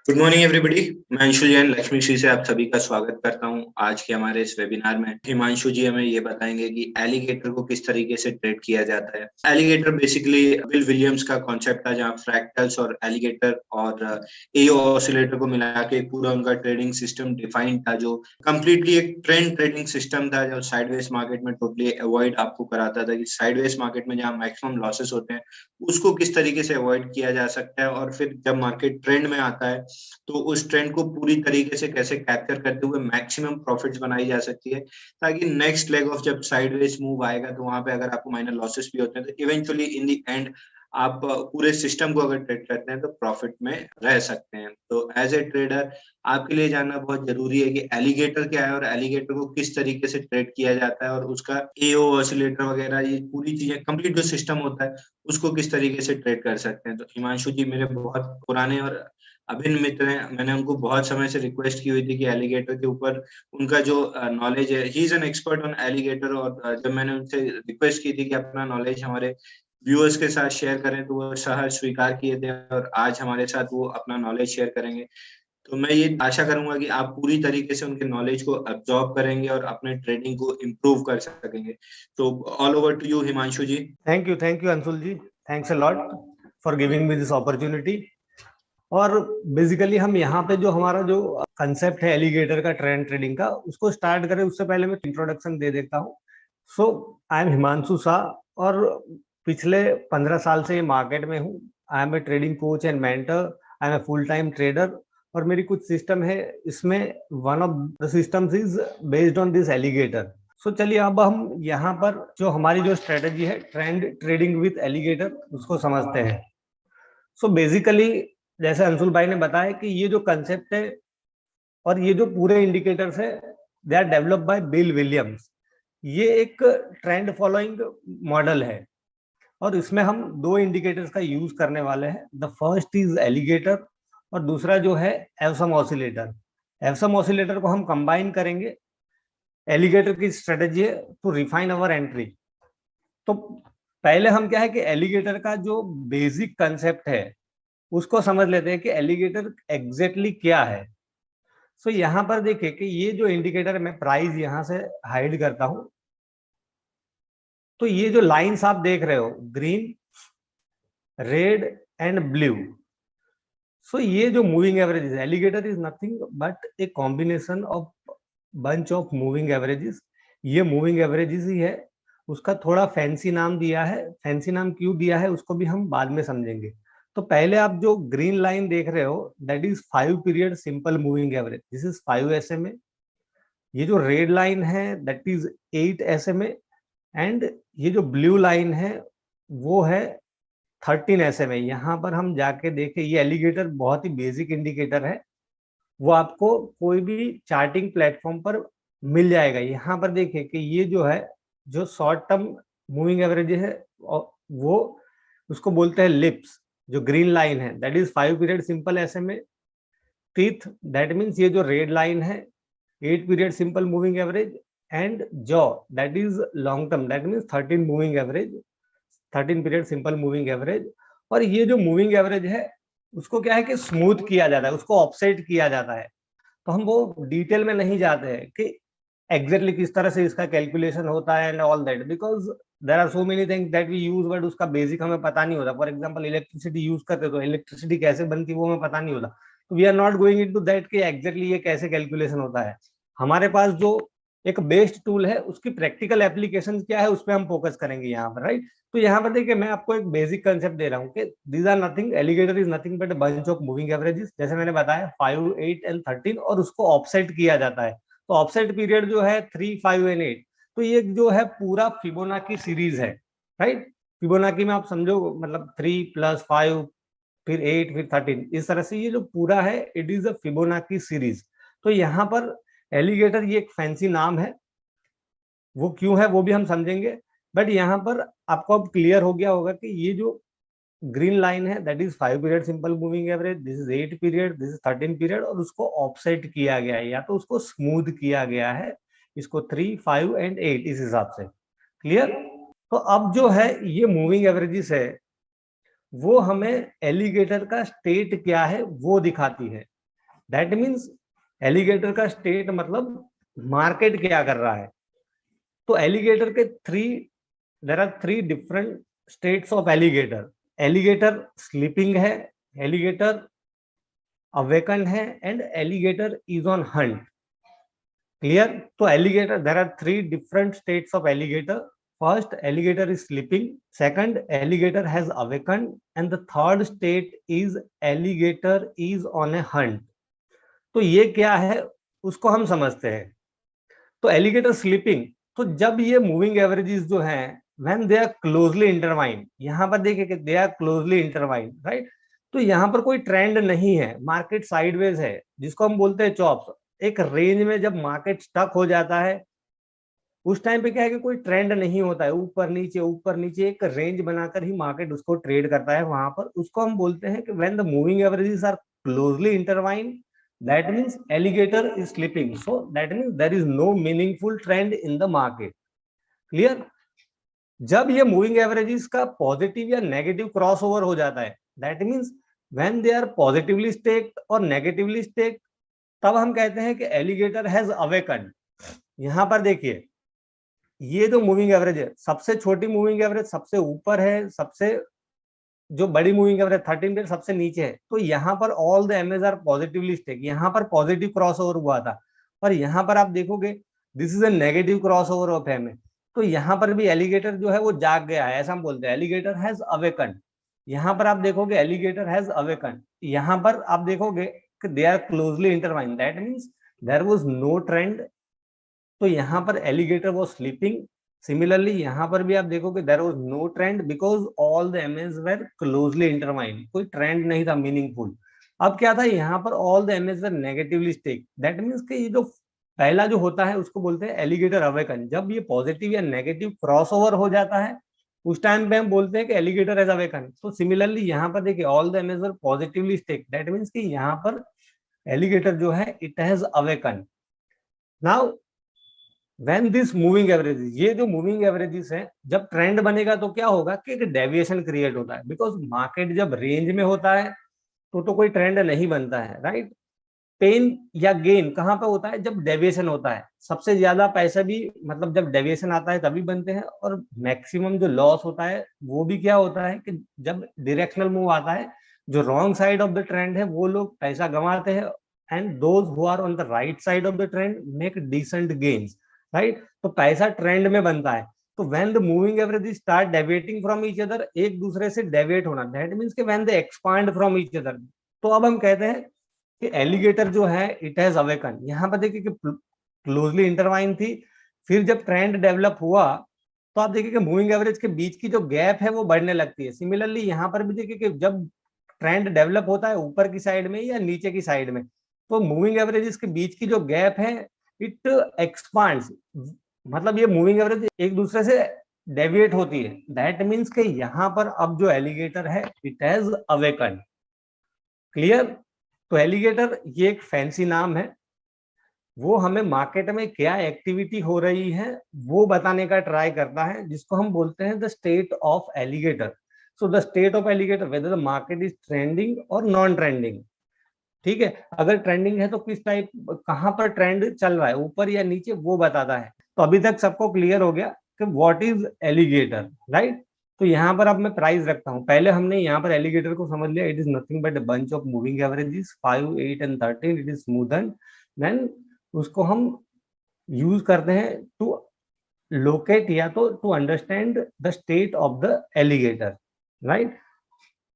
Good morning everybody. मैं अंशुल जैन लक्ष्मी श्री से आप सभी का स्वागत करता हूं। आज के हमारे इस वेबिनार में हिमांशु जी हमें ये बताएंगे कि एलिगेटर को किस तरीके से ट्रेड किया जाता है। एलिगेटर बेसिकली बिल विलियम्स का कॉन्सेप्ट था, जहां फ्रैक्टल्स और एलिगेटर और एओ ऑसिलेटर को मिला के पूरा उनका ट्रेडिंग सिस्टम डिफाइंड था, जो कंप्लीटली एक ट्रेंड ट्रेडिंग सिस्टम था, जो साइडवेज मार्केट में टोटली अवॉइड आपको कराता था कि साइडवेज मार्केट में जहां मैक्सिमम लॉसेस होते हैं उसको किस तरीके से अवॉइड किया जा सकता है, और फिर जब मार्केट ट्रेंड में आता है तो उस ट्रेंड को पूरी तरीके से कैसे कैप्चर करते हुए मैक्सिमम प्रॉफिट्स बनाई जा सकती है, ताकि नेक्स्ट लेग ऑफ जब साइडवेज मूव आएगा तो वहां पे अगर आपको माइनर लॉसेस भी होते हैं तो इवेंचुअली इन द एंड आप पूरे सिस्टम को अगर ट्रेड करते हैं तो प्रॉफिट में रह सकते हैं। तो एज ए ट्रेडर आपके लिए जानना बहुत जरूरी है कि एलिगेटर क्या है और एलिगेटर को किस तरीके से ट्रेड किया जाता है, और उसका एओ ऑसिलेटर वगैरह ये पूरी चीजें कंप्लीट जो सिस्टम होता है उसको किस तरीके से ट्रेड कर सकते हैं। तो हिमांशु जी मेरे बहुत पुराने और अभिन्न मित्र हैं। मैंने उनको बहुत समय से रिक्वेस्ट की हुई थी कि एलिगेटर के ऊपर उनका जो नॉलेज है, he is an expert on alligator, और जब मैंने उनसे रिक्वेस्ट की थी कि अपना नॉलेज हमारे व्यूअर्स के साथ शेयर करें तो वो सहज स्वीकार किए थे, और आज हमारे साथ वो अपना नॉलेज शेयर करेंगे। तो मैं ये आशा करूंगा कि आप पूरी तरीके से उनके नॉलेज को अब्सॉर्ब करेंगे और अपने ट्रेडिंग को इम्प्रूव कर सकेंगे। तो all over to you Himanshu ji. Thank you Anshul ji. Thanks a lot for giving me this opportunity. और बेसिकली हम यहाँ पे जो हमारा जो कंसेप्ट है एलिगेटर का ट्रेंड ट्रेडिंग का, उसको स्टार्ट करें उससे पहले मैं इंट्रोडक्शन दे देता हूँ। So I am Himanshu Shah और पिछले 15 साल से ये मार्केट में हूँ। I am a trading coach and mentor, I am a full time trader, और मेरी कुछ सिस्टम है, इसमें one of the systems is based on this alligator. So चलिए अब हम यहाँ पर जो हमारी जो स्ट्रेटेजी है ट्रेंड ट्रेडिंग विथ एलिगेटर उसको समझते हैं। सो बेसिकली जैसे अंशुल भाई ने बताया कि ये जो कंसेप्ट है और ये जो पूरे इंडिकेटर्स है they are develop by Bill Williams. ये एक ट्रेंड फॉलोइंग मॉडल है और इसमें हम दो इंडिकेटर्स का यूज करने वाले हैं। द फर्स्ट इज एलिगेटर और दूसरा जो है एवसम ऑसिलेटर। एवसम ऑसिलेटर को हम कंबाइन करेंगे। एलिगेटर की स्ट्रेटेजी है टू रिफाइन अवर एंट्री। तो पहले हम क्या है कि एलिगेटर का जो बेसिक कंसेप्ट है उसको समझ लेते हैं कि एलिगेटर एग्जैक्टली क्या है। सो यहाँ पर देखिए कि ये जो इंडिकेटर मैं प्राइस यहाँ से हाइड करता हूं, तो ये जो लाइंस आप देख रहे हो ग्रीन, रेड एंड ब्लू, सो ये जो moving averages, alligator is nothing but a combination of bunch of moving averages. ये मूविंग एवरेजेस ही है, उसका थोड़ा फैंसी नाम दिया है। फैंसी नाम क्यों दिया है उसको भी हम बाद में समझेंगे। तो पहले आप जो ग्रीन लाइन देख रहे हो that is 5 period simple moving average, this is 5 SMA। ये जो रेड लाइन है दैट इज 8 SMA, एंड ये जो ब्लू लाइन है वो है 13 SMA। यहाँ पर हम जाके देखें, ये एलिगेटर बहुत ही बेसिक इंडिकेटर है, वो आपको कोई भी चार्टिंग प्लेटफॉर्म पर मिल जाएगा। यहाँ पर देखिए कि ये जो है जो शॉर्ट टर्म मूविंग एवरेज है वो उसको बोलते हैं लिप्स। जो ग्रीन लाइन है that is 5 period simple SMA। Teeth that means ये जो रेड लाइन है 8 period simple moving average, and jaw that is long term that means 13 moving average, 13 period simple moving average. और ये जो moving average है उसको क्या है कि स्मूथ किया जाता है, उसको ऑफसेट किया जाता है। तो हम वो डिटेल में नहीं जाते हैं कि एग्जैक्टली किस तरह से इसका कैलकुलेशन होता है and all that, because there are so many things that we use but उसका बेसिक हमें पता नहीं होता। फॉर एग्जाम्पल इलेक्ट्रिसिटी यूज करते तो इलेक्ट्रिसिटी कैसे बनती है वो हमें पता नहीं होता। तो we are not going into that कि एग्जैक्टली ये कैसे कैलकुलेशन होता है। हमारे पास जो एक बेस्ड टूल है उसकी प्रैक्टिकल एप्लीकेशन क्या है उस पर हम फोकस करेंगे यहाँ पर, राइट। तो यहाँ पर देखिए मैं आपको एक बेसिक कंसेप्ट दे रहा हूँ कि these are nothing, alligator is nothing but bunch of moving averages, जैसे मैंने बताया 5, 8 एंड 13, और उसको ऑफसेट किया जाता है। तो ऑफसेट पीरियड जो है 3, 5 एंड 8, तो ये जो है पूरा फिबोनाची सीरीज है, राइट। फिबोनाची में आप समझो मतलब 3 + 5 फिर 8 फिर 13, इस तरह से ये जो पूरा है it is a Fibonacci series. तो यहाँ पर एलिगेटर ये एक फैंसी नाम है, वो क्यों है वो भी हम समझेंगे। बट यहाँ पर आपको अब क्लियर हो गया होगा कि ये जो ग्रीन लाइन है that is 5 period simple moving average, this is 8 period, this is 13 period, और उसको ऑफसेट किया गया है या तो उसको स्मूथ किया गया है, इसको 3, 5 एंड 8 इस हिसाब से। क्लियर। तो अब जो है ये मूविंग एवरेजेस है वो हमें एलिगेटर का स्टेट क्या है वो दिखाती है। दैट मीन्स एलिगेटर का स्टेट मतलब मार्केट क्या कर रहा है। तो एलिगेटर के there are 3 different states of alligator. Alligator sleeping है, एलिगेटर अवेकन है and alligator is on hunt. Clear? तो alligator, there are 3 different states of alligator. First, alligator is sleeping. Second, alligator has awakened. And the third state is alligator is on a hunt. तो ये क्या है उसको हम समझते हैं। तो एलिगेटर स्लीपिंग, तो जब ये मूविंग एवरेजेस जो हैं when they are closely intertwined, यहां पर देखिए कि they are closely intertwined, right. तो यहां पर कोई ट्रेंड नहीं है, मार्केट साइडवेज है, जिसको हम बोलते हैं चॉप्स। एक रेंज में जब मार्केट स्टक हो जाता है उस टाइम पे क्या है कि कोई ट्रेंड नहीं होता है, ऊपर नीचे एक रेंज बनाकर ही मार्केट उसको ट्रेड करता है। वहां पर उसको हम बोलते हैं कि when the moving averages are closely intertwined, that means alligator is sleeping, so that means there is no meaningful trend in the market. Clear? जब ये मूविंग एवरेजेस का पॉजिटिव या नेगेटिव क्रॉस ओवर हो जाता है, that means when they are positively stacked और negatively stacked, तब हम कहते हैं कि एलिगेटर हैज अवेकन। यहां पर देखिए ये जो मूविंग एवरेज है, सबसे छोटी मूविंग एवरेज सबसे ऊपर है, सबसे जो बड़ी मूविंग एवरेज 13 पीरियड सबसे नीचे है। तो यहाँ पर all the MAs are positively stack, यहाँ पर पॉजिटिव क्रॉस ओवर हुआ था, पर यहाँ पर आप देखोगे this is a negative cross over of MA. तो यहाँ पर भी एलिगेटर जो है वो जाग गया है, ऐसा हम बोलते हैं, एलिगेटर हैज अवेकन। यहाँ पर आप देखोगे एलिगेटर हैज अवेकन, यहाँ पर आप देखोगे कि they are closely intertwined, that means there was no trend. तो यहाँ पर एलिगेटर वाज स्लीपिंग। सिमिलरली यहाँ पर भी आप देखोगे there was no trend because all the MAs were closely intertwined, कोई ट्रेंड नहीं था मीनिंगफुल। अब क्या था, यहाँ पर all the MAs were negatively stacked, that means कि ये जो पहला जो होता है उसको बोलते हैं एलिगेटर अवेकन। जब ये पॉजिटिव या नेगेटिव क्रॉसओवर हो जाता है उस टाइम पे हम बोलते हैं कि एलिगेटर हैज अवेकन। तो सिमिलरली यहाँ पर देखिए all the MAs were positively stacked, that means कि यहाँ पर एलिगेटर जो है it has awaken. Now when this moving averages, ये जो मूविंग एवरेजेस है जब ट्रेंड बनेगा तो क्या होगा कि एक डेविएशन क्रिएट होता है, बिकॉज मार्केट जब रेंज में होता है तो कोई ट्रेंड नहीं बनता है, राइट। पेन या गेन कहाँ पे होता है, जब डेविएशन होता है। सबसे ज्यादा पैसा भी मतलब जब डेविएशन आता है तभी बनते हैं, और मैक्सिमम जो लॉस होता है वो भी क्या होता है कि जब डायरेक्शनल मूव आता है, जो wrong side of the trend है वो लोग पैसा गंवाते हैं, and those who are on the right side of the trend make decent gains, right. तो पैसा ट्रेंड में बनता है। तो when the moving average start deviating from each other, एक दूसरे से डेविएट होना, दैट मींस कि when they expand from each other, तो अब हम कहते हैं कि एलिगेटर जो है इट हैज अवेकन। यहाँ पर देखिए कि क्लोजली इंटरवाइन थी, फिर जब ट्रेंड डेवलप हुआ तो आप देखिए कि मूविंग एवरेज के बीच की जो गैप है वो बढ़ने लगती है। सिमिलरली यहाँ पर भी देखिए कि जब ट्रेंड डेवलप होता है ऊपर की साइड में या नीचे की साइड में, तो मूविंग एवरेजेस के बीच की जो गैप है इट एक्सपांड्स, मतलब ये मूविंग एवरेज एक दूसरे से डेविएट होती है। दैट मींस कि यहाँ पर अब जो एलिगेटर है इट हैज अवेकन। क्लियर? तो एलिगेटर ये एक फैंसी नाम है, वो हमें मार्केट में क्या एक्टिविटी हो रही है वो बताने का ट्राई करता है, जिसको हम बोलते हैं the state of alligator. So the state of alligator whether the market is trending और नॉन ट्रेंडिंग। ठीक है, अगर ट्रेंडिंग है तो किस टाइप, कहां पर ट्रेंड चल रहा है, ऊपर या नीचे, वो बताता है। तो अभी तक सबको क्लियर हो गया कि व्हाट इज एलिगेटर, राइट। तो यहाँ पर अब मैं प्राइस रखता हूँ। पहले हमने यहाँ पर एलिगेटर को समझ लिया, it is nothing but a bunch of moving averages 5, 8 and 13, it is smoothen. Then उसको हम यूज करते हैं टू लोकेट या तो to understand the state of the alligator, right.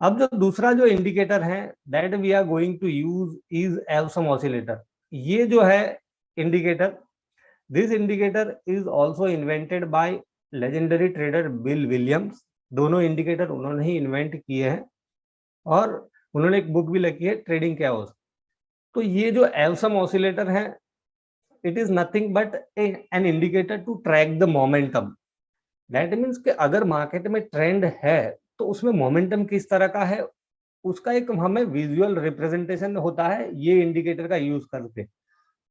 अब जो दूसरा जो इंडिकेटर है that we are going to use is awesome oscillator. ये जो है indicator, this indicator is also invented by legendary trader Bill Williams. दोनों इंडिकेटर उन्होंने ही इन्वेंट किए हैं और उन्होंने एक बुक भी लिखी है ट्रेडिंग कैओस। तो ये जो एवसम ऑसिलेटर है it is nothing but an indicator to track the momentum. That means कि अगर मार्केट में ट्रेंड है तो उसमें मोमेंटम किस तरह का है उसका एक हमें विजुअल रिप्रेजेंटेशन होता है ये इंडिकेटर का यूज करके।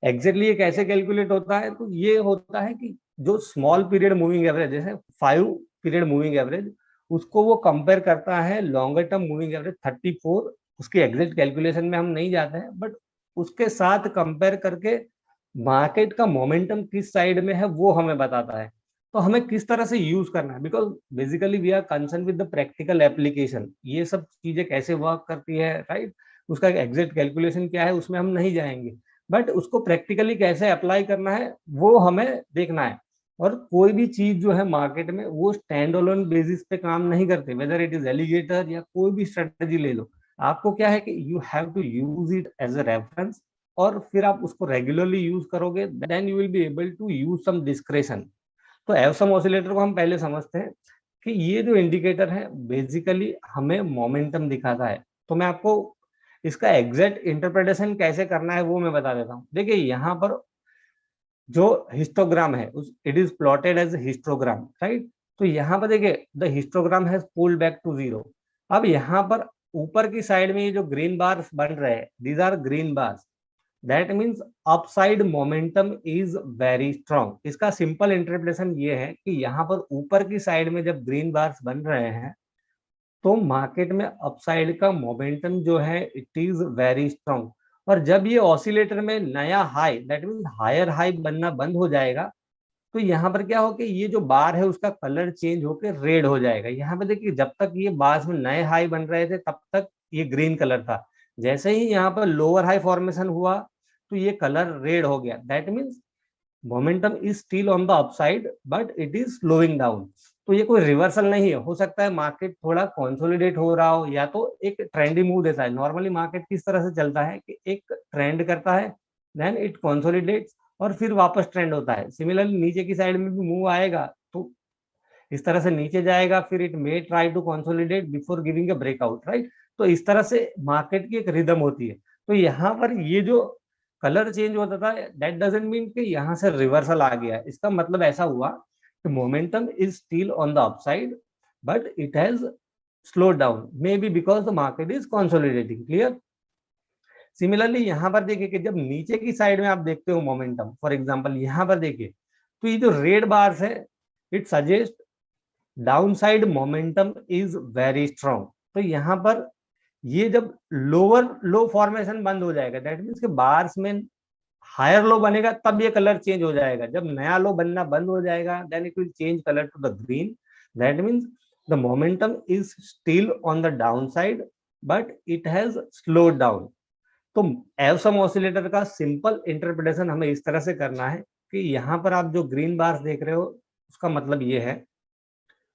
एग्जैक्टली ये कैसे कैलकुलेट होता है, तो ये होता है कि जो स्मॉल पीरियड मूविंग एवरेज है 5 पीरियड मूविंग एवरेज, उसको वो कंपेयर करता है लॉन्गर टर्म मूविंग एवरेज 34। उसकी एग्जैक्ट कैलकुलेशन में हम नहीं जाते हैं, बट उसके साथ कंपेयर करके मार्केट का मोमेंटम किस साइड में है वो हमें बताता है। तो हमें किस तरह से यूज करना है, because basically we are concern with the practical application, ये सब चीजें कैसे वर्क करती है, राइट। उसका एग्जैक्ट कैलकुलेशन क्या है उसमें हम नहीं जाएंगे, बट उसको प्रैक्टिकली कैसे अप्लाई करना है वो हमें देखना है। और कोई भी चीज जो है मार्केट में वो स्टैंड अलोन बेसिस पे काम नहीं करते, वेदर इट इज एलिगेटर या कोई भी स्ट्रेटेजी ले लो। आपको क्या है कि you have to use it as a reference, और फिर आप उसको रेगुलरली यूज करोगे, then you will be able to use some discretion. तो एवसम ऑसिलेटर को हम पहले समझते हैं कि ये जो इंडिकेटर है बेसिकली हमें मोमेंटम दिखाता है। तो मैं आपको इसका एग्जैक्ट इंटरप्रिटेशन कैसे करना है वो मैं बता देता हूँ। देखिए यहाँ पर जो हिस्टोग्राम है उस it is plotted as histogram, right. तो यहाँ पर देखिए the histogram has pulled back to zero. अब यहाँ पर ऊपर की साइड में ये जो ग्रीन बार्स बन रहे हैं, these are green bars, that means upside momentum is very strong. इसका सिंपल इंटरप्रिटेशन ये है कि यहाँ पर ऊपर की साइड में जब ग्रीन बार्स बन रहे हैं तो मार्केट में अपसाइड का मोमेंटम जो है इट इज वेरी स्ट्रॉन्ग। और जब ये ऑसिलेटर में नया high, that means higher high बनना बंद हो जाएगा, तो यहाँ पर क्या हो कि ये जो बार है उसका कलर चेंज होकर रेड हो जाएगा। यहाँ पे देखिए जब तक ये बार्स में नए हाई बन रहे थे तब तक ये ग्रीन कलर था, जैसे ही यहाँ पर लोअर हाई फॉर्मेशन हुआ तो ये कलर रेड हो गया। That means momentum is still on the upside but it is slowing down. तो ये कोई रिवर्सल नहीं है, हो सकता है मार्केट थोड़ा कंसोलिडेट हो रहा हो या तो एक ट्रेंडी मूव देता है। नॉर्मली मार्केट किस तरह से चलता है कि एक ट्रेंड करता है, देन इट कंसोलिडेट्स और फिर वापस ट्रेंड होता है। सिमिलरली नीचे की साइड में भी मूव आएगा तो इस तरह से नीचे जाएगा, फिर it may try to consolidate before giving a breakout, right. तो इस तरह से मार्केट की एक रिदम होती है। तो यहाँ पर ये जो कलर चेंज होता था दैट डजंट मीन कि यहाँ से रिवर्सल आ गया। इसका मतलब ऐसा हुआ कि momentum is still on the upside but it has slow down, may be because the market is consolidating. Clear. Similarly यहाँ पर देखिए कि जब नीचे की साइड में आप देखते हो मोमेंटम, फॉर एग्जांपल यहाँ पर देखिए तो ये जो रेड बार्स है it suggest down side momentum is very strong. तो यहाँ पर ये जब लोअर लो फॉर्मेशन बंद हो जाएगा, दैट मीन्स के बार्स में हायर लो बनेगा तब ये कलर चेंज हो जाएगा। जब नया लो बनना बंद हो जाएगा then it will change colour to the green, that means the momentum is still on the down side but it has slowed down. तो एवसम ऑसिलेटर का सिंपल इंटरप्रिटेशन हमें इस तरह से करना है कि यहाँ पर आप जो ग्रीन बार्स देख रहे हो उसका मतलब ये है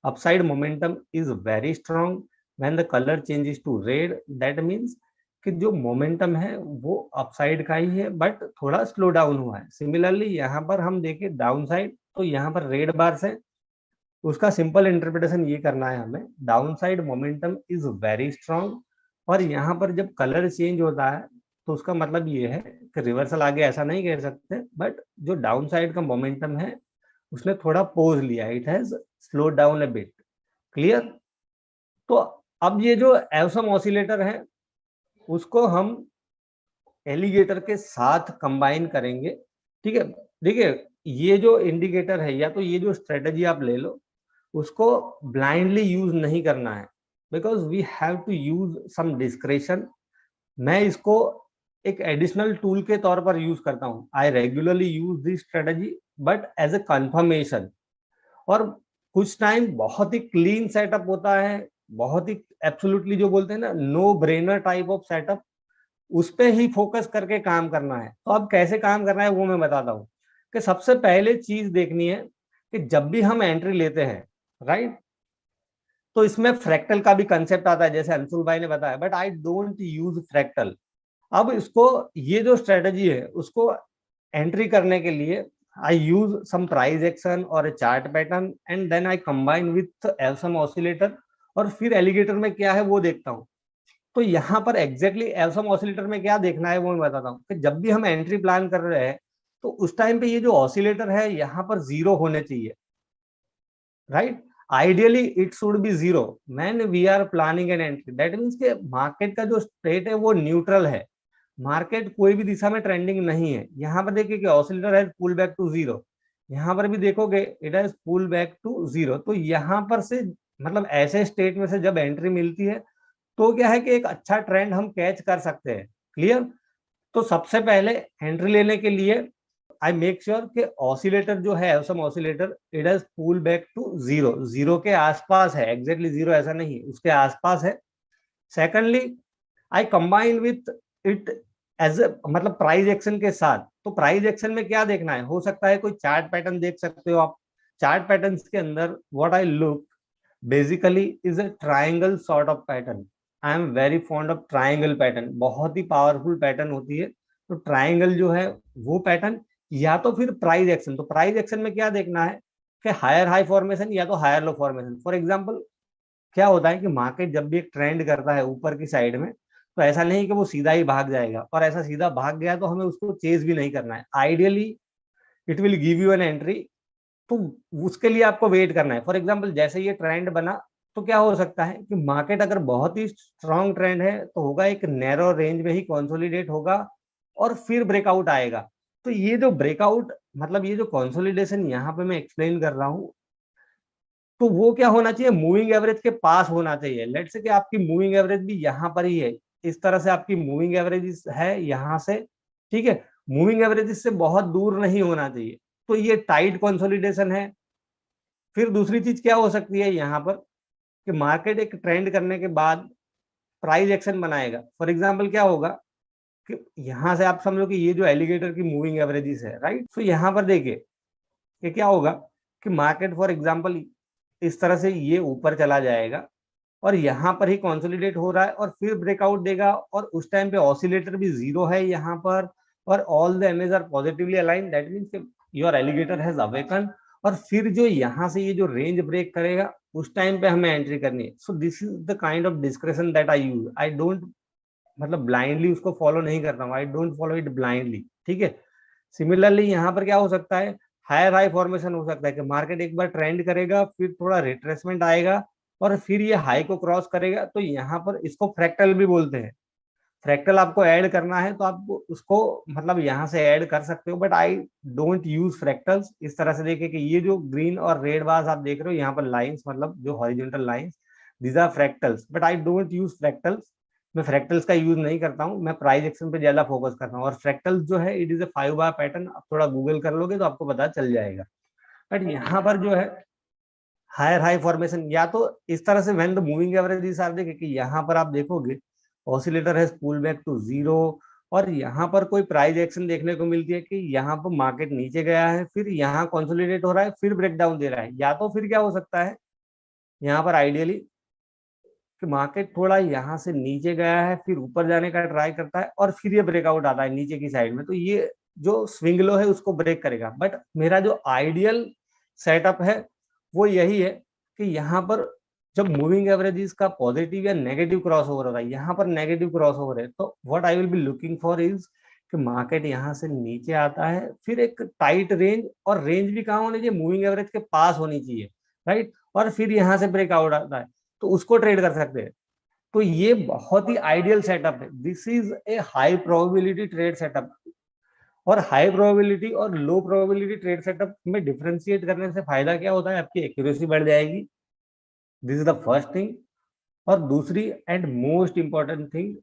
upside momentum is very strong when the colour changes to red, that means कि जो मोमेंटम है वो अपसाइड का ही है बट थोड़ा स्लो डाउन हुआ है। सिमिलरली यहाँ पर हम देखें डाउन साइड तो यहाँ पर रेड बार्स है, उसका सिंपल इंटरप्रिटेशन ये करना है हमें down side momentum is very strong. और यहाँ पर जब कलर चेंज होता है तो उसका मतलब ये है कि रिवर्सल आगे ऐसा नहीं कह सकते, बट जो डाउन साइड का मोमेंटम है उसने थोड़ा पोज लिया, it has slow down a bit. Clear. तो अब ये जो एवसम ऑसिलेटर है उसको हम एलिगेटर के साथ कंबाइन करेंगे। ठीक है। देखिए ये जो इंडिकेटर है या तो ये जो स्ट्रेटजी आप ले लो उसको ब्लाइंडली यूज नहीं करना है, because we have to use some discretion. मैं इसको एक एडिशनल टूल के तौर पर यूज करता हूँ। I regularly use this strategy but as a confirmation. और कुछ टाइम बहुत ही क्लीन सेटअप होता है, बहुत ही एब्सोल्युटली जो बोलते हैं ना no brainer type of setup, उस पे ही फोकस करके काम करना है। तो अब कैसे काम करना है वो मैं बताता हूँ कि सबसे पहले चीज देखनी है कि जब भी हम एंट्री लेते हैं, राइट, तो इसमें फ्रैक्टल का भी कंसेप्ट आता है जैसे अंशुल भाई ने बताया, but I don't use fractal. अब इसको ये जो स्ट्रेटजी है उसको एंट्री करने के लिए I use some price action और a chart pattern and then I combine with awesome oscillator, और फिर एलिगेटर में क्या है वो देखता हूँ। तो यहाँ पर एग्जैक्टली एवसम ऑसिलेटर में क्या देखना है वो मैं बताता हूँ कि जब भी हम एंट्री प्लान कर रहे हैं तो उस टाइम पे ये जो ऑसिलेटर है यहाँ पर जीरो होने चाहिए, right. Ideally it should be zero man we are planning an entry, that means के मार्केट का जो स्टेट है वो न्यूट्रल है, मार्केट कोई भी दिशा में ट्रेंडिंग नहीं है। यहाँ पर देखिए कि ऑसिलेटर है पुल बैक टू जीरो, यहाँ पर भी देखोगे it has pull back to zero. तो यहाँ पर से मतलब ऐसे स्टेट में से जब एंट्री मिलती है तो क्या है कि एक अच्छा ट्रेंड हम कैच कर सकते हैं। क्लियर। तो सबसे पहले एंट्री लेने के लिए आई मेक श्योर कि ऑसिलेटर जो है some oscillator it has pull back to zero, zero के आसपास है, एग्जैक्टली जीरो ऐसा नहीं, उसके आसपास है। Secondly I combine with it as मतलब प्राइस एक्शन के साथ। तो प्राइस एक्शन में क्या देखना है, हो सकता है कोई चार्ट पैटर्न देख सकते हो आप। चार्ट पैटर्न्स के अंदर what I look basically is a triangle sort of pattern. I am very fond of triangle pattern, बहुत ही पावरफुल पैटर्न होती है। तो ट्राइंगल जो है वो पैटर्न, या तो फिर प्राइस एक्शन। तो प्राइस एक्शन में क्या देखना है कि हायर हाई फॉर्मेशन या तो higher low formation. For example क्या होता है कि मार्केट जब भी एक ट्रेंड करता है ऊपर की साइड में, तो ऐसा नहीं कि वो सीधा ही भाग जाएगा, और ऐसा सीधा भाग गया तो हमें उसको चेज भी नहीं करना है। Ideally it will give you an entry, तो उसके लिए आपको वेट करना है। फॉर एग्जाम्पल जैसे ये ट्रेंड बना, तो क्या हो सकता है कि मार्केट अगर बहुत ही स्ट्रॉन्ग ट्रेंड है तो होगा एक नैरो रेंज में ही कंसोलिडेट होगा और फिर ब्रेकआउट आएगा। तो ये जो ब्रेकआउट मतलब ये जो कंसोलिडेशन यहाँ पे मैं एक्सप्लेन कर रहा हूँ, तो वो क्या होना चाहिए, मूविंग एवरेज के पास होना चाहिए। लेट्स से कि आपकी मूविंग एवरेज भी यहाँ पर ही है, इस तरह से आपकी मूविंग एवरेज है यहाँ से, ठीक है। मूविंग एवरेज से बहुत दूर नहीं होना चाहिए, तो ये टाइट कंसोलिडेशन है। फिर दूसरी चीज क्या हो सकती है यहाँ पर कि मार्केट एक ट्रेंड करने के बाद प्राइस एक्शन बनाएगा। फॉर एग्जाम्पल क्या होगा कि यहाँ से आप समझो कि ये जो एलिगेटर की मूविंग एवरेजेस है, राइट। तो यहाँ पर देखिए कि क्या होगा कि मार्केट फॉर एग्जाम्पल इस तरह से ये ऊपर चला जाएगा और यहाँ पर ही कंसोलिडेट हो रहा है और फिर ब्रेकआउट देगा, और उस टाइम पे ऑसिलेटर भी जीरो है यहाँ पर, और all the MAs are positively align, that means your alligator has awaken. और फिर जो यहाँ से ये जो रेंज ब्रेक करेगा उस टाइम पे हमें एंट्री करनी है। सो this is the kind of description that I use. I don't मतलब ब्लाइंडली उसको फॉलो नहीं करता हूँ, I don't follow it blindly, ठीक है। सिमिलरली यहाँ पर क्या हो सकता है, हायर हाई फॉर्मेशन हो सकता है कि मार्केट एक बार ट्रेंड करेगा, फिर थोड़ा रिट्रेसमेंट आएगा और फिर ये हाई को क्रॉस करेगा। तो यहाँ पर इसको फ्रैक्टल भी बोलते हैं। फ्रैक्टल आपको ऐड करना है तो आप उसको मतलब यहाँ से ऐड कर सकते हो, but I don't use fractals. इस तरह से देखिए कि ये जो ग्रीन और रेड बार्स आप देख रहे हो यहाँ पर लाइंस, मतलब जो horizontal lines, these are fractals, but I don't use fractals. मैं फ्रैक्टल्स का यूज नहीं करता हूँ, मैं प्राइस एक्शन पे ज्यादा फोकस करता हूँ। और फ्रैक्टल्स जो है it is a 5 bar pattern, आप थोड़ा गूगल कर लोगे तो आपको पता चल जाएगा। बट यहाँ पर जो है हायर हाई फॉर्मेशन, या तो इस तरह से when the moving average are, देखिए कि यहाँ पर आप देखोगे oscillator has pull back to zero, और यहाँ पर कोई प्राइस एक्शन देखने को मिलती है कि यहाँ पर मार्केट नीचे गया है, फिर यहाँ कंसोलिडेट हो रहा है, फिर ब्रेकडाउन दे रहा है। या तो फिर क्या हो सकता है यहाँ पर आइडियली कि मार्केट थोड़ा यहाँ से नीचे गया है, फिर ऊपर जाने का ट्राई करता है और फिर ये ब्रेकआउट आता है नीचे की साइड में, तो ये जो स्विंग लो है उसको ब्रेक करेगा। बट मेरा जो आइडियल सेटअप है वो यही है कि यहाँ पर जब मूविंग एवरेजेस का पॉजिटिव या नेगेटिव क्रॉस ओवर होता है, यहाँ पर नेगेटिव क्रॉस ओवर है, तो what I will be looking for is कि मार्केट यहाँ से नीचे आता है, फिर एक टाइट रेंज, और रेंज भी कहाँ होनी चाहिए, मूविंग एवरेज के पास होनी चाहिए, राइट। और फिर यहाँ से ब्रेकआउट आता है तो उसको ट्रेड कर सकते हैं। तो ये बहुत ही आइडियल सेटअप है, this is a high probability trade setup. और हाई प्रोबेबिलिटी और लो प्रोबेबिलिटी ट्रेड सेटअप में डिफरेंशिएट करने से फायदा क्या होता है, आपकी एक्यूरेसी बढ़ जाएगी, this is the first thing. और दूसरी एंड मोस्ट इंपॉर्टेंट थिंग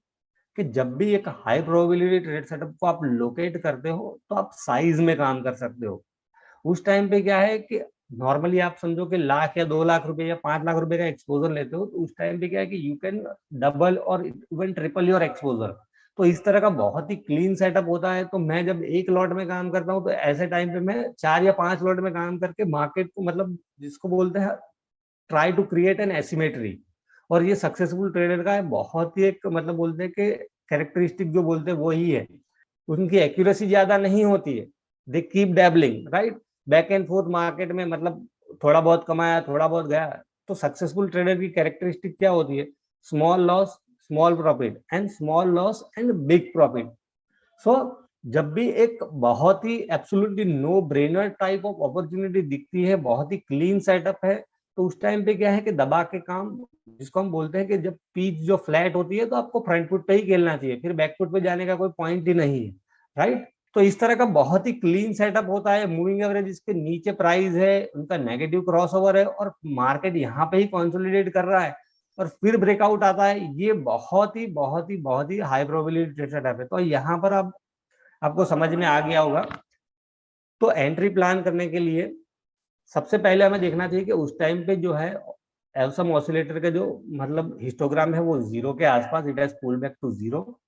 कि जब भी एक हाई प्रोबेबिलिटी ट्रेड सेटअप को आप लोकेट करते हो तो आप साइज में काम कर सकते हो। उस टाइम पे क्या है कि नॉर्मली आप समझो कि लाख या 2 लाख रुपए या 5 लाख रुपए का एक्सपोजर लेते हो, तो उस टाइम पे क्या है कि यू कैन डबल और इवन ट्रिपल योर एक्सपोजर। तो इस तरह का बहुत ही क्लीन सेटअप होता है। तो मैं जब एक लॉट में काम करता हूँ तो ऐसे टाइम पे मैं 4 या 5 लॉट में काम करके मार्केट को मतलब जिसको बोलते हैं try to create an asymmetry. और ये सक्सेसफुल ट्रेडर का है बहुत ही एक मतलब बोलते हैं कि कैरेक्टरिस्टिक जो बोलते हैं वो ही है, उनकी एक्यूरेसी ज्यादा नहीं होती है, they keep dabbling, right, back and forth market में, मतलब थोड़ा बहुत कमाया थोड़ा बहुत गया। तो सक्सेसफुल ट्रेडर की कैरेक्टरिस्टिक क्या होती है, small loss small profit and small loss and big profit. So जब भी एक बहुत ही absolutely no brainer type of opportunity दिखती है, बहुत ही क्लीन सेटअप है, तो उस टाइम पे क्या है कि दबा के काम, जिसको हम बोलते हैं कि जब पीच जो फ्लैट होती है तो आपको फ्रंट फुट पे ही खेलना चाहिए, फिर बैक फुट पे जाने का कोई पॉइंट ही नहीं है, राइट। तो इस तरह का बहुत ही क्लीन सेटअप होता है। मूविंग एवरेज इसके नीचे प्राइस है, उनका नेगेटिव क्रॉसओवर है और मार्केट यहाँ पे ही कंसोलिडेट कर रहा है, और फिर ब्रेकआउट आता है, ये बहुत ही हाई प्रोबेबिलिटी सेटअप है। तो यहाँ पर अब आपको समझ में आ गया होगा। तो एंट्री प्लान करने के लिए सबसे पहले हमें देखना चाहिए कि उस टाइम पे जो है एवसम ऑसिलेटर का जो मतलब हिस्टोग्राम है वो 0 के आसपास, it has pull back to 0।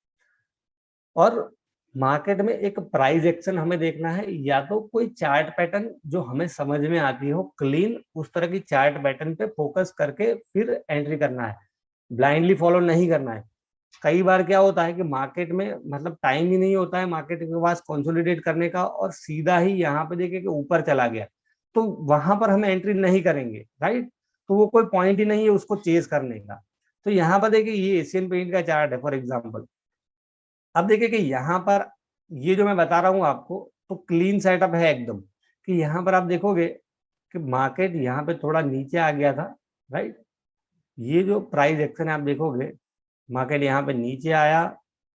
और मार्केट में एक प्राइस एक्शन हमें देखना है, या तो कोई चार्ट पैटर्न जो हमें समझ में आती हो क्लीन, उस तरह की चार्ट पैटर्न पे फोकस करके फिर एंट्री करना है, ब्लाइंडली फॉलो नहीं करना है। कई बार क्या होता है कि मार्केट में मतलब टाइम ही नहीं होता है मार्केट के पास कंसोलिडेट करने का, और सीधा ही यहाँ पे देखे कि ऊपर चला गया, तो वहां पर हम एंट्री नहीं करेंगे, राइट। तो वो कोई पॉइंट ही नहीं है उसको चेज करने का। तो यहाँ पर देखिए ये एशियन पेंट का चार्ट है फॉर एग्जाम्पल। अब देखिए कि यहाँ पर ये जो मैं बता रहा हूँ आपको, तो क्लीन सेटअप है एकदम, कि यहाँ पर आप देखोगे कि मार्केट यहाँ पे थोड़ा नीचे आ गया था, राइट। ये जो प्राइस एक्शन है आप देखोगे, मार्केट यहाँ पे नीचे आया,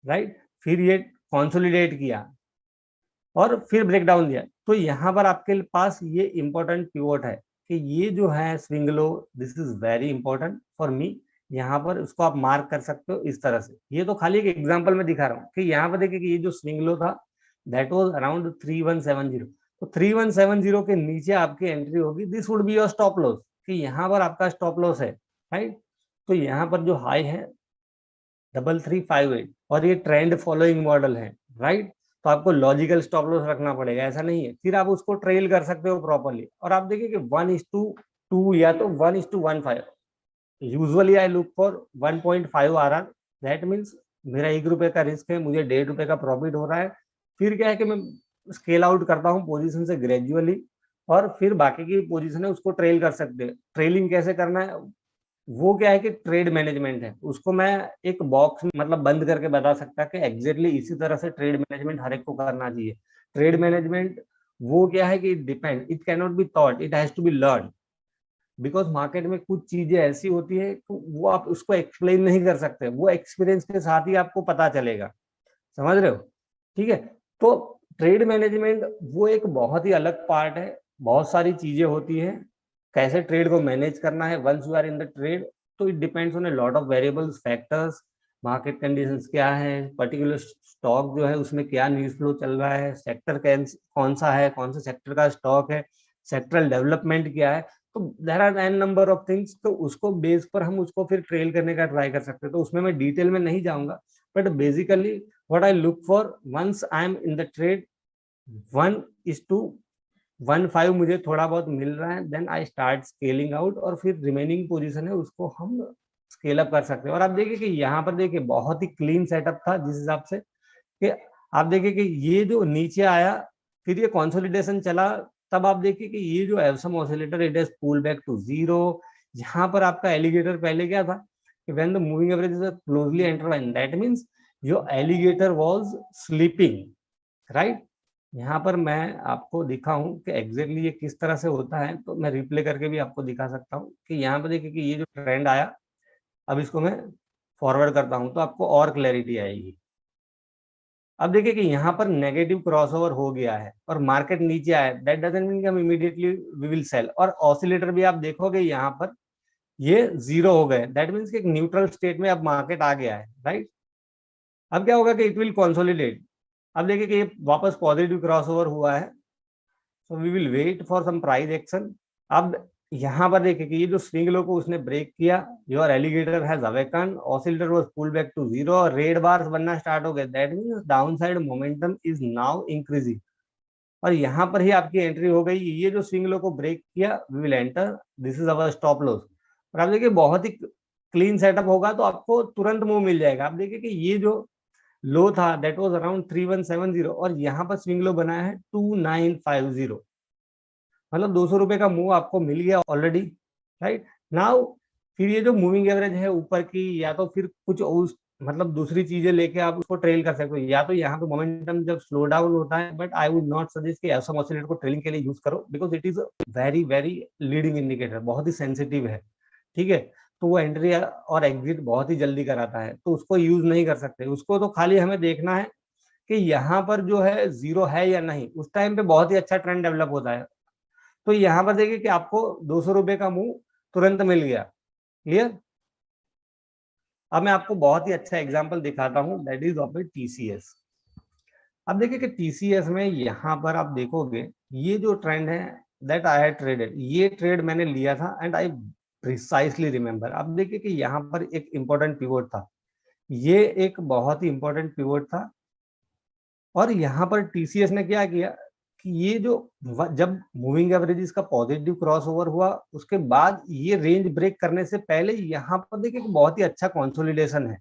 राइट, फिर ये कंसोलिडेट किया और फिर ब्रेकडाउन दिया। तो यहाँ पर आपके पास ये इंपॉर्टेंट पिवोट है कि ये जो है swing low, this is very important for me. यहाँ पर उसको आप मार्क कर सकते हो इस तरह से। ये तो खाली एक एग्जांपल में दिखा रहा हूँ कि यहाँ पर देखिए कि ये जो स्विंग लो था दैट वाज अराउंड 3170। तो 3170 के नीचे आपकी एंट्री होगी, this would be your stop loss, कि यहाँ पर आपका स्टॉप लॉस है, राइट। तो यहाँ पर जो हाई है 3358 और ये ट्रेंड फॉलोइंग मॉडल है, राइट। तो आपको लॉजिकल स्टॉप लॉस रखना पड़ेगा, ऐसा नहीं है। फिर आप उसको ट्रेल कर सकते हो प्रॉपर्ली। और आप देखिए कि 1:2 या तो 1:15। Usually I look for 1.5 RR। That means मेरा ₹1 का रिस्क है, मुझे ₹1.5 का प्रॉफिट हो रहा है। फिर क्या है कि मैं स्केल आउट करता हूँ पोजीशन से ग्रेजुअली, और फिर बाकी की पोजीशन है उसको ट्रेल कर सकते हैं। ट्रेलिंग कैसे करना है वो क्या है कि ट्रेड मैनेजमेंट है, उसको मैं एक बॉक्स मतलब बंद करके बता सकता कि एग्जैक्टली इसी तरह से ट्रेड मैनेजमेंट हर एक को करना चाहिए। ट्रेड मैनेजमेंट वो क्या है कि it depend, it can not be thought, it has to be learn. Because market में कुछ चीजें ऐसी होती है तो वो आप उसको एक्सप्लेन नहीं कर सकते, वो एक्सपीरियंस के साथ ही आपको पता चलेगा, समझ रहे हो, ठीक है। तो ट्रेड मैनेजमेंट वो एक बहुत ही अलग पार्ट है, बहुत सारी चीजें होती है, कैसे ट्रेड को मैनेज करना है once you are in the trade. तो it depends on a lot of variables, factors, market conditions क्या है, पर्टिकुलर स्टॉक जो है उसमें क्या न्यूज फ्लो चल रहा है, सेक्टर कौन सा है, कौन से सेक्टर का स्टॉक है, सेक्टरल डेवलपमेंट क्या है। तो there are an number of things, तो उसको बेस पर हम उसको फिर ट्रेल करने का ट्राई कर सकते हैं। तो उसमें मैं डिटेल में नहीं जाऊंगा, but basically what I look for once I am in the trade 1:15 मुझे थोड़ा बहुत मिल रहा है, then I start scaling out, और फिर रिमेनिंग पोजीशन है उसको हम स्केल अप कर सकते हैं। और आप देखिए कि यहाँ पर देखिए बहुत ही क्लीन सेटअप था, जिस हिसाब से कि आप देखिए कि ये जो नीचे आया फिर ये कंसोलिडेशन चला, तब आप देखिए कि ये जो awesome oscillator it has pull back to 0। यहाँ पर आपका एलिगेटर पहले क्या था कि when the moving average is closely interline, that means your alligator was sleeping, right. यहाँ पर मैं आपको दिखाऊं कि एग्जैक्टली ये किस तरह से होता है, तो मैं रिप्ले करके भी आपको दिखा सकता हूँ कि यहाँ पर देखिए कि ये जो ट्रेंड आया, अब इसको मैं फॉरवर्ड करता हूँ तो आपको और क्लैरिटी आएगी। अब देखिए कि यहाँ पर नेगेटिव क्रॉसओवर हो गया है और मार्केट नीचे आया, दैट डजंट मीन कि हम इमीडिएटली वी विल सेल। और ऑसिलेटर भी आप देखोगे यहाँ पर ये 0 हो गए, दैट मीन्स कि एक न्यूट्रल स्टेट में अब मार्केट आ गया है, राइट। अब क्या होगा कि इट विल कंसोलिडेट। अब देखिए कि ये वापस पॉजिटिव क्रॉसओवर हुआ है, so we will wait for some price action. अब यहाँ पर देखिए कि ये जो स्विंग लो को उसने ब्रेक किया, your alligator has awaken, oscillator was pull back to 0 और रेड बार्स बनना स्टार्ट हो गए, that means down side momentum is now increasing. और यहाँ पर ही आपकी एंट्री हो गई, ये जो स्विंग लो को ब्रेक किया we will enter, this is our stop loss. और आप देखिए बहुत ही क्लीन सेटअप होगा तो आपको तुरंत मूव मिल जाएगा। आप देखिए कि ये जो लो था दैट वाज अराउंड 3170 और यहाँ पर स्विंग लो बना है 2950, मतलब ₹200 का मूव आपको मिल गया ऑलरेडी, राइट नाउ। फिर ये जो मूविंग एवरेज है ऊपर की, या तो फिर कुछ उस मतलब दूसरी चीजें लेके आप उसको ट्रेल कर सकते हो, या तो यहाँ पे मोमेंटम जब स्लो डाउन होता है, but I would not suggest कि एवसम ऑसिलेटर को ट्रेलिंग के लिए यूज करो, because it is very very leading indicator, बहुत ही सेंसिटिव है, ठीक है। तो वो एंट्री और एग्जिट बहुत ही जल्दी कराता है, तो उसको यूज नहीं कर सकते। उसको तो खाली हमें देखना है कि यहाँ पर जो है 0 है या नहीं, उस टाइम पे बहुत ही अच्छा ट्रेंड डेवलप होता है। तो यहाँ पर देखिए कि आपको ₹200 का मूव तुरंत मिल गया, क्लियर। अब मैं आपको बहुत ही अच्छा एग्जांपल दिखाता हूं, दैट इज ऑफ टीसीएस। अब देखिए कि टीसीएस में यहाँ पर आप देखोगे ये जो ट्रेंड है दैट आई हैड ट्रेडेड, ये ट्रेड मैंने लिया था एंड आई प्रिसाइसली रिमेंबर। अब देखिए कि यहाँ पर एक इंपॉर्टेंट पिवोट था, ये एक बहुत ही इंपॉर्टेंट पिवोट था। और यहाँ पर टीसीएस ने क्या किया कि ये जो जब मूविंग एवरेजेस का पॉजिटिव क्रॉस ओवर हुआ उसके बाद ये रेंज ब्रेक करने से पहले यहाँ पर देखिए कि बहुत ही अच्छा कंसोलिडेशन है,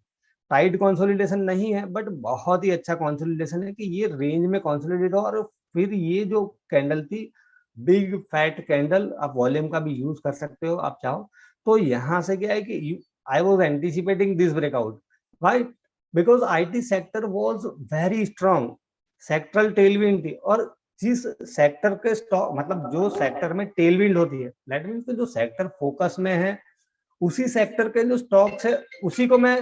टाइट कंसोलिडेशन नहीं है बट बहुत ही अच्छा कंसोलिडेशन है कि ये रेंज में कंसोलिडेट हो। और फिर ये जो कैंडल थी बिग फैट कैंडल, आप वॉल्यूम का भी यूज कर सकते हो आप चाहो तो। यहाँ से क्या है कि I was anticipating this breakout, right, because IT sector was very strong, sectoral Tailwind थी। और जिस सेक्टर के स्टॉक मतलब जो सेक्टर में टेलविंड होती है दैट मींस जो सेक्टर फोकस में है उसी सेक्टर के जो स्टॉक्स है उसी को मैं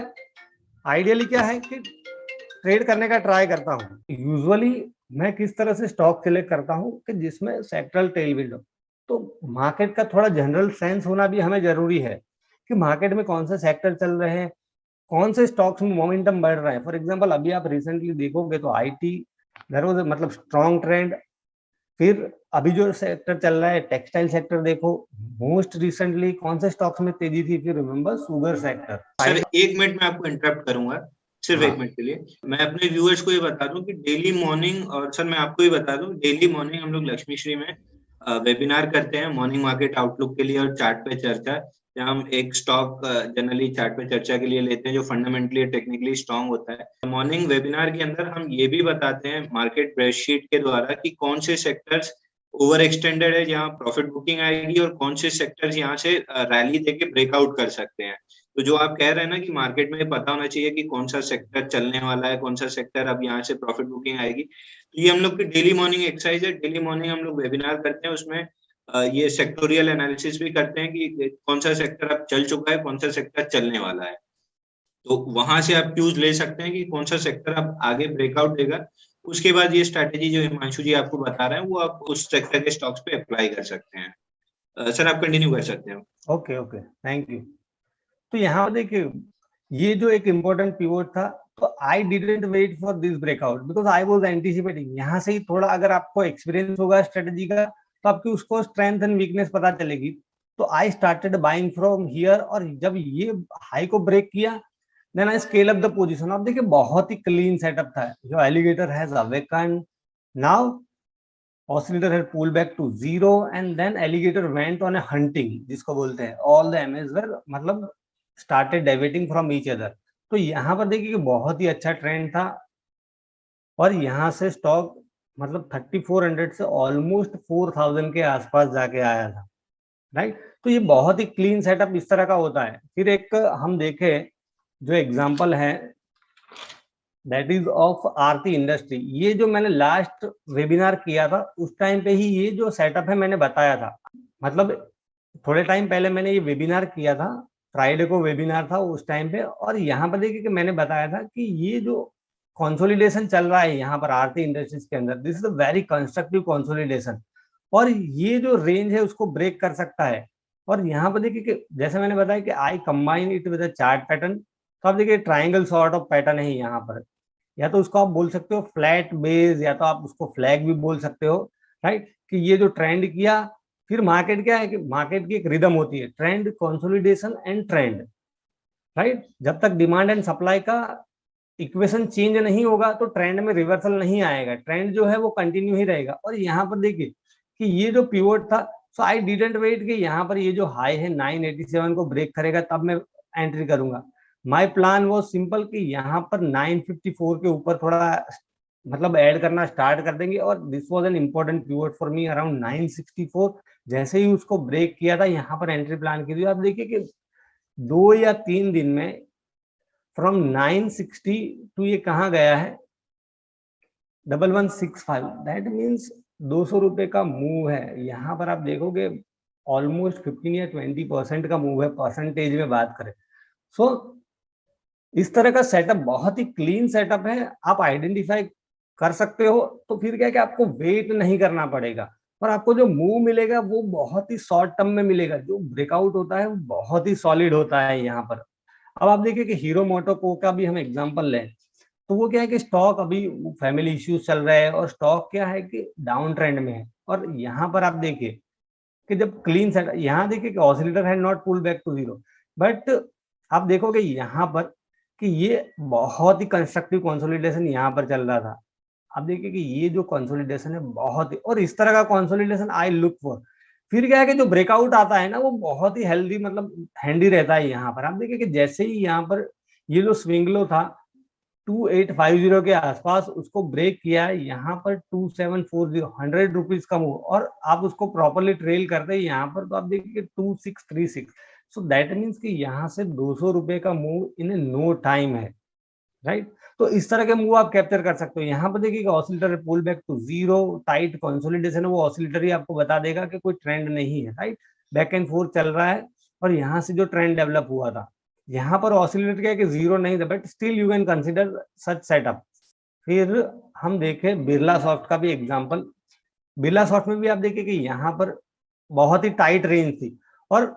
आइडियली क्या है कि ट्रेड करने का ट्राई करता हूँ। यूजुअली मैं किस तरह से स्टॉक सिलेक्ट करता हूँ कि जिसमें सेक्टरल टेलविंड हो। तो मार्केट का थोड़ा जनरल सेंस होना भी हमें जरूरी है कि मार्केट में कौन से सेक्टर चल रहे हैं, कौन से स्टॉक्स में मोमेंटम बढ़ रहा है। फॉर एग्जांपल अभी आप रिसेंटली देखोगे तो आईटी देयर वाज मतलब स्ट्रॉन्ग ट्रेंड। फिर अभी जो सेक्टर चल रहा है टेक्सटाइल सेक्टर देखो, मोस्ट रिसेंटली कौन से स्टॉक्स में तेजी थी, फिर remember sugar sector. Sir 1 minute में आपको इंटरप्ट करूंगा, सिर्फ 1 मिनट के लिए। मैं अपने व्यूअर्स को ये बता दूं कि डेली मॉर्निंग, और सर मैं आपको ये बता दूं डेली मॉर्निंग हम लोग लक्ष्मी श्री में वेबिनार करते हैं मॉर्निंग मार्केट आउटलुक के लिए और चार्ट पे चर्चा, जहाँ हम एक स्टॉक जनरली चार्ट पे चर्चा के लिए लेते हैं जो फंडामेंटली टेक्निकली स्ट्रांग होता है। मॉर्निंग वेबिनार के अंदर हम ये भी बताते हैं मार्केट ब्रेडशीट के द्वारा कि कौन से सेक्टर्स ओवर एक्सटेंडेड है जहाँ प्रॉफिट बुकिंग आएगी और कौन से सेक्टर्स यहाँ से रैली देके ब्रेकआउट कर सकते हैं। तो जो आप कह रहे हैं ना कि मार्केट में पता होना चाहिए कि कौन सा सेक्टर चलने वाला है, कौन सा सेक्टर अब यहाँ से प्रॉफिट बुकिंग आएगी, तो ये हम लोग की डेली मॉर्निंग एक्सरसाइज है। डेली मॉर्निंग हम लोग वेबिनार करते हैं, उसमें ये सेक्टोरियल एनालिसिस भी करते हैं कि कौन सा सेक्टर अब चल चुका है, कौन सा सेक्टर चलने वाला है। तो वहां से आप क्यूज ले सकते हैं कि कौन सा सेक्टर अब आगे ब्रेकआउट देगा। उसके बाद ये स्ट्रैटेजी जो हिमांशु जी आपको बता रहे हैं वो आप उस सेक्टर के स्टॉक्स पे अप्लाई कर सकते हैं। सर आप कंटिन्यू कर सकते हैं। Okay okay, thank you. तो यहाँ पर देखिए ये जो एक इम्पोर्टेंट पिवोट था, तो I didn't wait for this breakout because I was anticipating. यहाँ से ही थोड़ा अगर आपको एक्सपीरियंस होगा स्ट्रेटेजी का तो आपकी उसको स्ट्रेंथ एंड वीकनेस पता चलेगी। तो I started buying from here, और जब ये हाई को ब्रेक किया then I scale up the position. आप देखिए बहुत ही क्लीन सेटअप था, जो alligator has awaken now, oscillator had pull back to zero and then alligator went on a hunting, जिसको बोलते हैं ऑल द एमएस वर मतलब started deviating from each other. तो यहाँ पर देखिए कि बहुत ही अच्छा ट्रेंड था और यहाँ से स्टॉक मतलब 3400 से ऑलमोस्ट 4000 के आसपास जाके आया था, राइट। तो ये बहुत ही क्लीन सेटअप इस तरह का होता है। फिर एक हम देखें जो एग्जांपल है that is of Aarti industry. ये जो मैंने लास्ट वेबिनार किया था उस टाइम पे ही ये जो सेटअप है मैंने बताया था, मतलब थोड़े टाइम पहले मैंने ये वेबिनार किया था, फ्राइडे को वेबिनार था उस टाइम पे। और यहाँ पर देखिए कि मैंने बताया था कि ये जो कंसोलिडेशन चल रहा है यहाँ पर आरती इंडस्ट्रीज के अंदर, this is a very constructive consolidation और ये जो रेंज है उसको ब्रेक कर सकता है। और यहाँ पर देखिए कि जैसे मैंने बताया कि आई combine it with a chart pattern, तो आप देखिए ट्राइंगल सॉर्ट ऑफ पैटर्न है यहाँ पर, या तो उसको आप बोल सकते हो फ्लैट बेस, या तो आप उसको फ्लैग भी बोल सकते हो, राइट। कि ये जो ट्रेंड किया, फिर मार्केट क्या है कि मार्केट की एक रिदम होती है trend, consolidation and trend, right. जब तक डिमांड एंड सप्लाई का इक्वेशन चेंज नहीं होगा तो ट्रेंड में रिवर्सल नहीं आएगा, ट्रेंड जो है वो कंटिन्यू ही रहेगा। और यहाँ पर देखिए कि ये जो पिवोट था, सो आई डिडंट वेट कि यहाँ पर ये जो हाई है 987 को ब्रेक करेगा तब मैं एंट्री करूंगा। माय प्लान वो सिंपल कि यहाँ पर 954 के ऊपर थोड़ा मतलब ऐड करना स्टार्ट कर देंगे और this was an important pivot for me around 964। जैसे ही उसको ब्रेक किया था यहाँ पर एंट्री प्लान की थी। आप देखिए कि 2 या 3 दिन में फ्रॉम 960 टू ये कहाँ गया है 1165, दैट मीन्स 200 रुपए का मूव है। यहाँ पर आप देखोगे ऑलमोस्ट 15 या 20% का मूव है, परसेंटेज में बात करें। सो इस तरह का सेटअप बहुत ही क्लीन सेटअप है, आप आइडेंटिफाई कर सकते हो। तो फिर क्या है कि आपको वेट नहीं करना पड़ेगा और आपको जो मूव मिलेगा वो बहुत ही शॉर्ट टर्म में मिलेगा। जो ब्रेकआउट होता है वो बहुत ही सॉलिड होता है यहाँ पर। अब आप देखिए कि हीरो मोटोको का भी हम एग्जांपल लें तो वो क्या है कि स्टॉक अभी फैमिली इश्यूज चल रहे हैं और स्टॉक क्या है कि डाउन ट्रेंड में है। और यहाँ पर आप देखिए कि जब क्लीन सेट, यहाँ देखिए कि oscillator had not pull back to zero, but आप देखोगे यहाँ पर कि ये बहुत ही कंस्ट्रक्टिव कंसोलिडेशन यहाँ पर चल रहा था। आप देखिए कि ये जो कंसोलिडेशन है बहुत ही, और इस तरह का कंसोलिडेशन आई लुक फॉर। फिर क्या है कि जो ब्रेकआउट आता है ना वो बहुत ही हेल्दी, मतलब हैंडी रहता है। यहाँ पर आप देखिए कि जैसे ही यहाँ पर ये जो स्विंग लो था 2850 के आसपास, उसको ब्रेक किया है यहाँ पर 2740, 100 रुपीज का मूव, और आप उसको प्रॉपरली ट्रेल करते हैं यहाँ पर तो आप देखिए 2636। सो दैट मीन्स कि यहाँ से 200 रुपए का मूव इन नो टाइम है, राइट। तो इस तरह के मूव आप कैप्चर कर सकते हो। यहाँ पर देखिए oscillator pull back to zero, tight consolidation है, वो ऑसिलेटर ही आपको बता देगा कि कोई ट्रेंड नहीं है, राइट। बैक एंड फोर्थ चल रहा है और यहाँ से जो ट्रेंड डेवलप हुआ था, यहाँ पर ऑसिलेटर क्या है कि जीरो नहीं था, but still you can consider such setup. फिर हम देखें बिरला सॉफ्ट का भी एग्जांपल। बिरला सॉफ्ट में भी आप देखिए कि यहाँ पर बहुत ही टाइट रेंज थी, और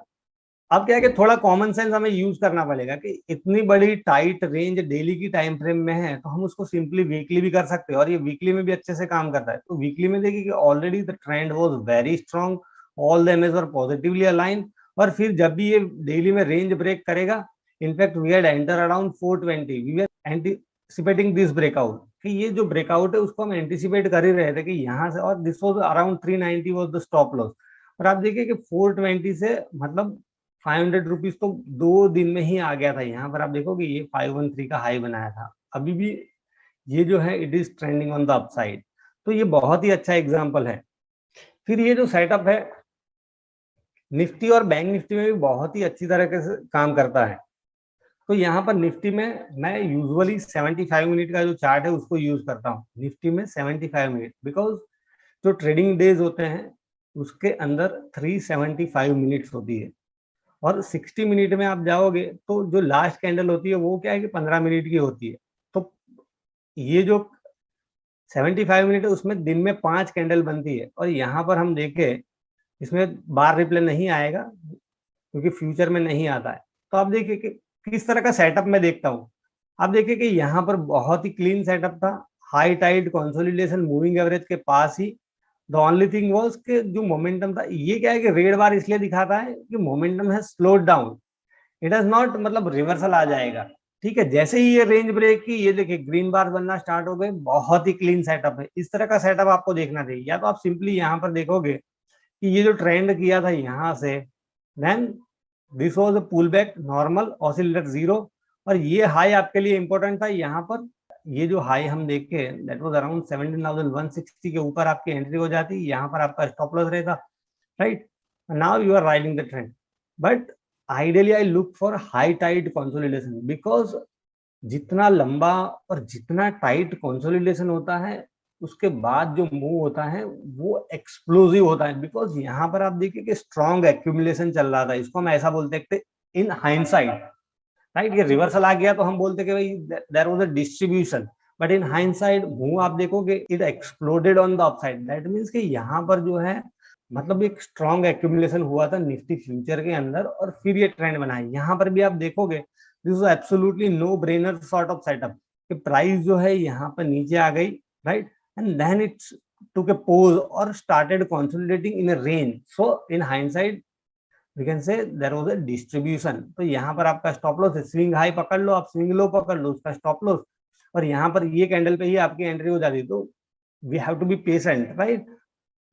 अब क्या है कि थोड़ा कॉमन सेंस हमें यूज करना पड़ेगा कि इतनी बड़ी टाइट रेंज डेली की टाइम फ्रेम में है तो हम उसको सिंपली वीकली भी कर सकते हैं, और ये वीकली में भी अच्छे से काम करता है। तो वीकली में देखिए कि already the trend was very strong, all the image were positively align, और फिर जब भी ये डेली में रेंज ब्रेक करेगा, in fact we had enter around 420, we were anticipating this breakout, कि ये जो ब्रेकआउट है उसको हम एंटीसिपेट कर ही रहे थे कि यहाँ से, और this was around 390 was the stop loss. और आप देखिए कि 420 से मतलब 500 रुपीज तो 2 दिन में ही आ गया था। यहाँ पर आप देखोगे ये 513 का हाई बनाया था, अभी भी ये जो है it is trending on the upside. तो ये बहुत ही अच्छा एग्जांपल है। फिर ये जो सेटअप है निफ्टी और बैंक निफ्टी में भी बहुत ही अच्छी तरीके से काम करता है। तो यहाँ पर निफ्टी में मैं यूजुअली 75 मिनट का जो चार्ट है उसको यूज करता हूँ निफ्टी में 75 मिनट, बिकॉज जो ट्रेडिंग डेज होते हैं उसके अंदर 375 मिनट्स होती है, और 60 मिनट में आप जाओगे तो जो लास्ट कैंडल होती है वो क्या है कि 15 मिनट की होती है। तो ये जो 75 मिनट है उसमें दिन में 5 कैंडल बनती है, और यहाँ पर हम देखें इसमें बार रिप्ले नहीं आएगा क्योंकि फ्यूचर में नहीं आता है। तो आप देखिए कि किस तरह का सेटअप मैं देखता हूँ। आप देखिए कि यहाँ पर बहुत ही क्लीन सेटअप था, high tight consolidation moving average के पास ही। द ओनली थिंग वाज कि जो मोमेंटम था, ये क्या है कि रेड बार इसलिए दिखाता है कि मोमेंटम है slowed down, it has not, मतलब रिवर्सल आ जाएगा। ठीक है, जैसे ही ये रेंज ब्रेक की, ये देखिए ग्रीन बार बनना स्टार्ट हो गए, बहुत ही क्लीन सेटअप है। इस तरह का सेटअप आपको देखना चाहिए। या तो आप सिंपली यहाँ पर देखोगे कि ये जो ट्रेंड किया था यहाँ से, then this was a pull back normal oscillator zero, और ये हाई आपके लिए इंपॉर्टेंट था। यहाँ पर ये जो हाई हम देख के दैट वाज अराउंड 17,160 के ऊपर आपकी एंट्री हो जाती, यहाँ पर आपका स्टॉप लॉस रहेगा, right. Now you are riding the trend, but ideally I look for high tight consolidation, because जितना लंबा और जितना टाइट कंसोलिडेशन होता है उसके बाद जो मूव होता है वो एक्सप्लोसिव होता है। बिकॉज यहाँ पर आप देखिए कि स्ट्रॉन्ग एक्यूमुलेशन चल रहा था, इसको हम ऐसा बोलते हैं इन हाइंडसाइट, राइट। ये रिवर्सल आ गया तो हम बोलते कि भाई there was a distribution, but in hindsight move आप देखोगे it exploded on the upside. That means कि यहाँ पर जो है मतलब एक स्ट्रॉन्ग एक्यूमुलेशन हुआ था निफ्टी फ्यूचर के अंदर, और फिर ये ट्रेंड बना है। यहाँ पर भी आप देखोगे this is absolutely no brainer sort of setup कि प्राइस जो है यहाँ पर नीचे आ गई, right, and then it's took a pause or started consolidating in a range. So in hindsight we can say there was a distribution. तो यहाँ पर आपका स्टॉप लॉस है, स्विंग हाई पकड़ लो आप, स्विंग लो पकड़ लो, उसका स्टॉप लॉस, और यहाँ पर ये कैंडल पे ही आपकी एंट्री हो जाती है। तो we have to be patient, right.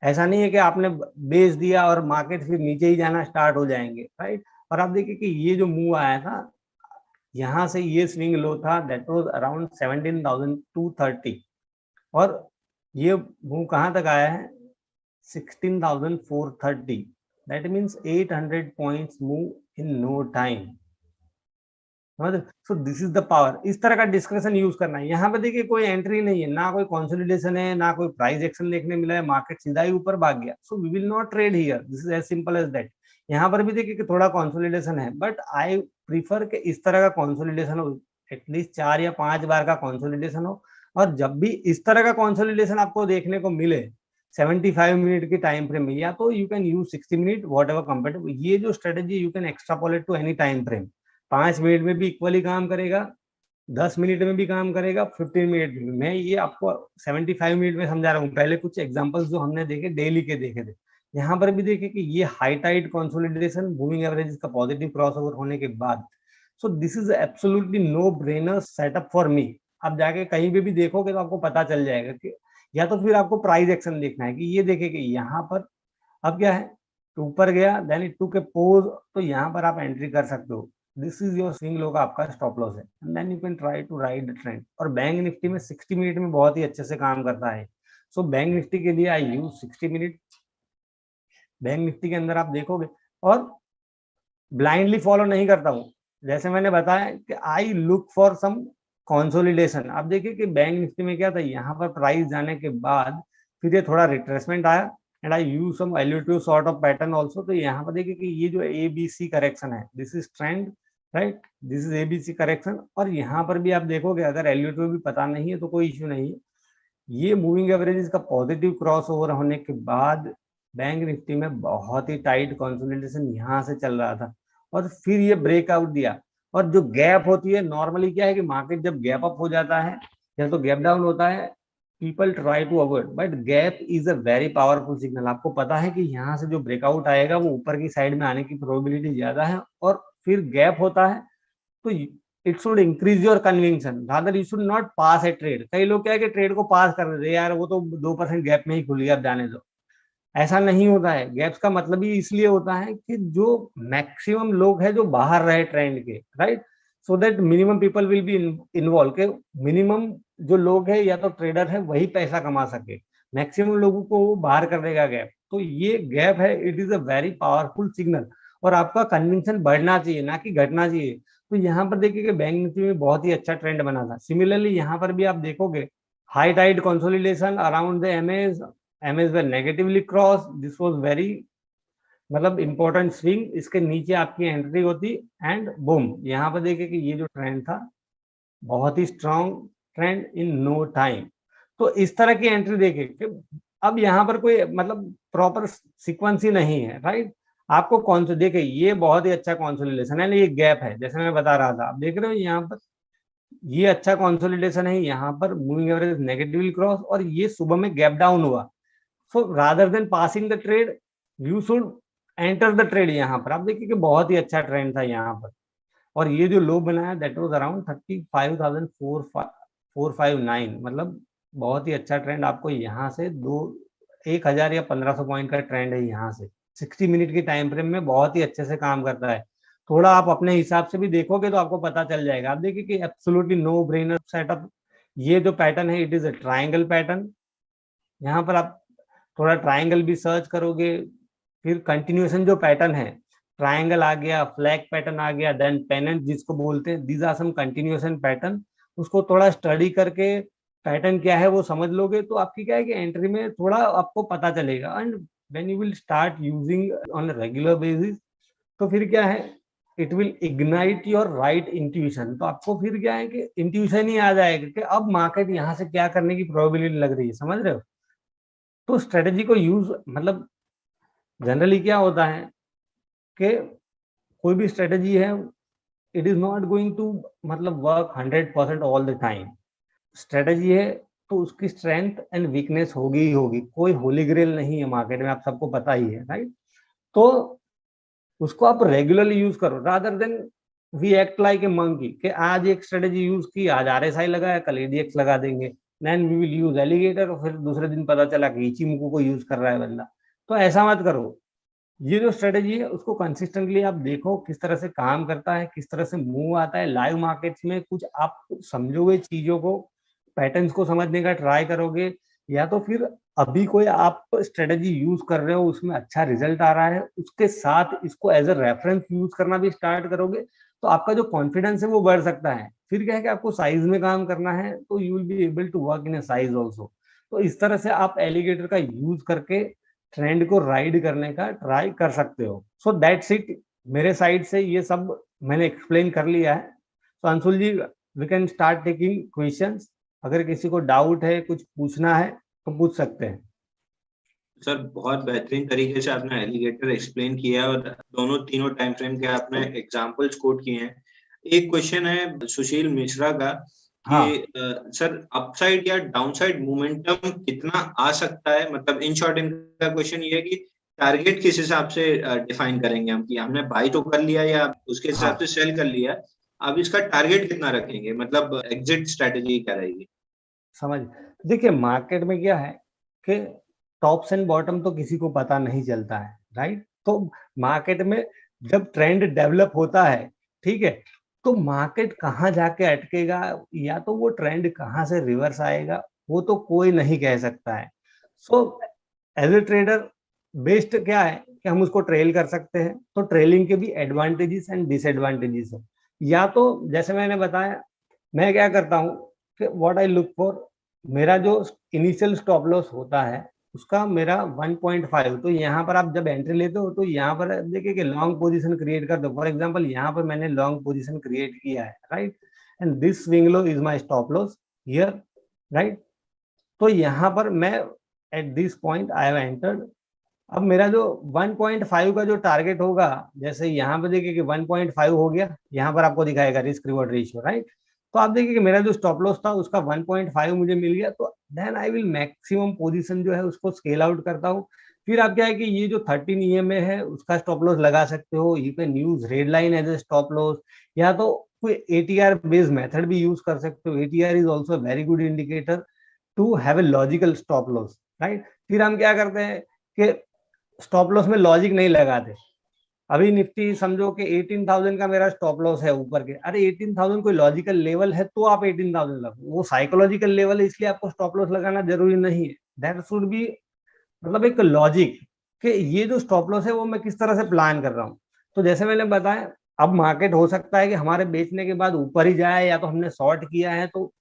ऐसा नहीं है कि आपने बेच दिया और मार्केट फिर नीचे ही जाना स्टार्ट हो जाएंगे, राइट। और आप देखिए कि ये जो मूव आया था यहाँ से, ये स्विंग लो था दैट वाज अराउंड 17,230, और ये मूव कहाँ तक आया है 16,430, that means 800 points move in no time. So this is the power. इस तरह का डिस्कशन यूज करना है। यहाँ पे देखिए कोई एंट्री नहीं है, ना कोई कंसोलिडेशन है, ना कोई प्राइस एक्शन देखने मिला है, मार्केट सीधा ही ऊपर भाग गया। So we will not trade here, this is as simple as that. यहाँ पर भी देखिए कि थोड़ा कंसोलिडेशन है, बट आई प्रीफर कि इस तरह का कंसोलिडेशन हो, एटलीस्ट 4 या 5 बार का कंसोलिडेशन हो। और जब भी इस तरह का कंसोलिडेशन आपको देखने को मिले 75 मिनट की टाइम फ्रेम में, या तो you can use 60 minute whatever compatible. ये जो strategy you can extrapolate to any time frame, 5 minute में भी इक्वली काम करेगा, 10 मिनट में भी काम करेगा, 15 मिनट में। मैं ये आपको 75 मिनट में समझा रहा हूँ। पहले कुछ एग्जांपल्स जो हमने देखे डेली के देखे थे, यहाँ पर भी देखे कि ये high tight consolidation moving average का पॉजिटिव क्रॉसओवर होने के बाद, so this is absolutely no brainer setup for me. आप जाके कहीं पे भी देखोगे तो आपको पता चल जाएगा कि, या तो फिर आपको प्राइस एक्शन देखना है कि ये देखे कि यहाँ पर अब क्या है, तो ऊपर गया, then it took a pause, तो यहाँ पर आप एंट्री कर सकते हो। This is your swing low का आपका स्टॉप लॉस है, and then you can try to ride the trend. और बैंक निफ्टी में 60 मिनट में बहुत ही अच्छे से काम करता है। सो बैंक निफ्टी के लिए I use 60 minute. Bank Nifty के अंदर आप देखोगे, और ब्लाइंडली फॉलो नहीं करता हूँ, जैसे मैंने बताया कि I look for some consolidation. आप देखिए कि बैंक निफ्टी में क्या था, यहाँ पर प्राइस जाने के बाद फिर ये थोड़ा रिट्रेसमेंट आया, and I use some valuative sort of pattern also. तो यहाँ पर देखिए कि ये जो ABC करेक्शन है, this is trend, right, this is ABC correction. और यहाँ पर भी आप देखोगे, अगर वैल्यूटिव भी पता नहीं है तो कोई इश्यू नहीं है। ये मूविंग एवरेज का पॉजिटिव क्रॉस ओवर होने के बाद बैंक निफ्टी में बहुत ही टाइट कंसोलिडेशन यहाँ से चल रहा था, और फिर ये ब्रेकआउट दिया। और जो गैप होती है, नॉर्मली क्या है कि मार्केट जब गैप अप हो जाता है या तो गैप डाउन होता है, people try to avoid, but gap is a very powerful signal. आपको पता है कि यहाँ से जो ब्रेकआउट आएगा वो ऊपर की साइड में आने की प्रोबेबिलिटी ज्यादा है, और फिर गैप होता है तो it should increase your conviction, rather you should not pass A trade. कई लोग क्या है कि ट्रेड को पास कर देते, यार वो तो 2% गैप में ही खुल गया, अब जाने दो। ऐसा नहीं होता है। गैप्स का मतलब ही इसलिए होता है कि जो मैक्सिमम लोग हैं जो बाहर रहे ट्रेंड के, right, so that minimum people will be involve, के मिनिमम जो लोग हैं या तो ट्रेडर है वही पैसा कमा सके, मैक्सिमम लोगों को वो बाहर कर देगा गैप। तो ये गैप है, it is a very powerful signal, और आपका कन्विक्शन बढ़ना चाहिए ना कि घटना चाहिए। तो यहाँ पर देखिए कि बैंक निफ्टी में बहुत ही अच्छा ट्रेंड बना था। सिमिलरली यहाँ पर भी आप देखोगे, high tight consolidation around the MAs way negatively cross, this was very मतलब इंपॉर्टेंट स्विंग। इसके नीचे आपकी एंट्री होती, एंड बूम, यहाँ पर देखिए कि ये जो ट्रेंड था बहुत ही strong trend in no time. तो इस तरह की एंट्री देखिए कि अब यहाँ पर कोई मतलब प्रॉपर सीक्वेंस ही नहीं है, राइट। आपको कौन सा देखिए, ये बहुत ही अच्छा कंसोलिडेशन है, ये गैप है जैसे मैं बता रहा था। आप देख रहे हो यहाँ पर ये अच्छा कंसोलिडेशन है, यहाँ पर मूविंग एवरेज नेगेटिवली क्रॉस, और ये सुबह में गैप डाउन हुआ। So rather than passing the trade, you should enter the trade. यहाँ पर आप देखिए कि बहुत ही अच्छा ट्रेंड था यहाँ पर, और ये जो लो बनाया दैट वाज अराउंड 35,459, मतलब बहुत ही अच्छा ट्रेंड। आपको यहाँ से 1,000 या 1,500 पॉइंट का ट्रेंड है, यहाँ से 60 मिनट की टाइम फ्रेम में बहुत ही अच्छे से काम करता है। थोड़ा आप अपने हिसाब से भी देखोगे तो आपको पता चल जाएगा। आप देखिए कि एब्सोल्युटली नो ब्रेनर सेटअप। ये जो पैटर्न है it is a triangle pattern. यहाँ पर आप थोड़ा ट्राइंगल भी सर्च करोगे, फिर कंटिन्यूएशन जो पैटर्न है, ट्राइंगल आ गया, फ्लैग पैटर्न आ गया, देन पेनेंट जिसको बोलते हैं, these are some continuation pattern. उसको थोड़ा स्टडी करके पैटर्न क्या है वो समझ लोगे तो आपकी क्या है कि एंट्री में थोड़ा आपको पता चलेगा। And when you will start using on a regular basis, तो फिर क्या है, it will ignite your right intuition. तो आपको फिर क्या है कि इंट्यूशन ही आ जाएगा कि अब मार्केट यहाँ से क्या करने की प्रोबेबिलिटी लग रही है, समझ रहे हो। तो स्ट्रेटेजी को यूज मतलब जनरली क्या होता है कि कोई भी स्ट्रेटेजी है, it is not going to मतलब work 100% all the time. Strategy है तो उसकी स्ट्रेंथ एंड वीकनेस होगी ही होगी, कोई होली ग्रेल नहीं है मार्केट में, आप सबको पता ही है, राइट। तो उसको आप रेगुलरली यूज करो, rather than we act like a monkey कि आज एक स्ट्रेटेजी यूज की, आज RSI लगाया, कल ADX लगा देंगे, then we will use alligator, और फिर दूसरे दिन पता चला कि इचिमुको को यूज कर रहा है बंदा। तो ऐसा मत करो। ये जो स्ट्रेटेजी है उसको कंसिस्टेंटली आप देखो किस तरह से काम करता है, किस तरह से मूव आता है लाइव मार्केट्स में। कुछ आप समझोगे चीजों को, पैटर्न्स को समझने का ट्राई करोगे, या तो फिर अभी कोई आप स्ट्रेटेजी यूज कर रहे हो उसमें अच्छा रिजल्ट आ रहा है, उसके साथ इसको एज अ रेफरेंस यूज करना भी स्टार्ट करोगे, तो आपका जो कॉन्फिडेंस है वो बढ़ सकता है। फिर क्या है कि आपको साइज में काम करना है, तो you will be able to work in a size also. तो इस तरह से आप एलिगेटर का यूज करके ट्रेंड को राइड करने का ट्राई कर सकते हो। सो दैट्स इट, मेरे साइड से ये सब मैंने एक्सप्लेन कर लिया है। तो Anshul ji, we can start taking questions. अगर किसी को डाउट है, कुछ पूछना है तो पूछ सकते हैं। सर बहुत बेहतरीन तरीके से आपने एलिगेटर एक्सप्लेन किया और दोनों तीनों टाइम फ्रेम के आपने एग्जांपल्स कोट किए हैं। एक क्वेश्चन है सुशील मिश्रा का कि हाँ सर अपसाइड या डाउनसाइड मोमेंटम कितना आ सकता है, मतलब इन शॉर्ट इनका क्वेश्चन ये है कि टारगेट किस हिसाब से डिफाइन करेंगे हम, कि हमने बाई तो कर लिया या उसके हिसाब से हाँ, सेल कर लिया, अब इसका टारगेट कितना रखेंगे, मतलब एग्जिट स्ट्रेटेजी क्या रहेगी? समझ। देखिए मार्केट में क्या है कि टॉप्स एंड बॉटम तो किसी को पता नहीं चलता है, राइट। तो मार्केट में जब ट्रेंड डेवलप होता है, ठीक है, तो मार्केट कहाँ जाके अटकेगा या तो वो ट्रेंड कहाँ से रिवर्स आएगा, वो तो कोई नहीं कह सकता है। So as a trader best क्या है कि हम उसको ट्रेल कर सकते हैं। तो ट्रेलिंग के भी एडवांटेजेस एंड डिसएडवांटेजेस है। या तो जैसे मैंने बताया, मैं क्या करता हूँ कि व्हाट आई लुक फॉर, मेरा जो इनिशियल स्टॉप लॉस होता है उसका मेरा 1.5। तो यहाँ पर आप जब एंट्री लेते हो तो यहाँ पर देखिए कि लॉन्ग पोजीशन क्रिएट कर दो। फॉर एग्जांपल यहाँ पर मैंने लॉन्ग पोजीशन क्रिएट किया है, right, and this swing low is my stop loss here, right. तो यहाँ पर मैं at this point I have entered. अब मेरा जो 1.5 का जो टारगेट होगा, जैसे यहाँ पे देखिए कि 1.5 हो गया, यहाँ पर आपको दिखाएगा रिस्क रिवॉर्ड रेशियो, राइट। तो आप देखिए कि मेरा जो स्टॉप लॉस था उसका 1.5 मुझे मिल गया, तो then I will maximum position जो है उसको स्केल आउट करता हूँ। फिर आप क्या है कि ये जो 13 ईएमए है उसका स्टॉप लॉस लगा सकते हो, you can use red line as a stop loss, या तो कोई एटीआर बेस्ड मेथड भी यूज कर सकते हो। ATR is also very good indicator to have a logical stop loss, right. फिर हम क्या करते हैं कि स्टॉप लॉस में लॉजिक नहीं लगाते। अभी निफ्टी समझो कि 18,000 का मेरा स्टॉप लॉस है ऊपर के, अरे 18,000 कोई लॉजिकल लेवल है तो आप 18,000 लगो, वो साइकोलॉजिकल लेवल है इसलिए आपको स्टॉप लॉस लगाना जरूरी नहीं है। दैट शुड बी मतलब एक लॉजिक कि ये जो स्टॉप लॉस है वो मैं किस तरह से प्लान कर रहा हूँ। तो जैसे मैंने बताया, अब मार्केट हो सकता है कि हमारे बेचने के बाद ऊपर ही जाए, या तो हमने शॉर्ट किया है तो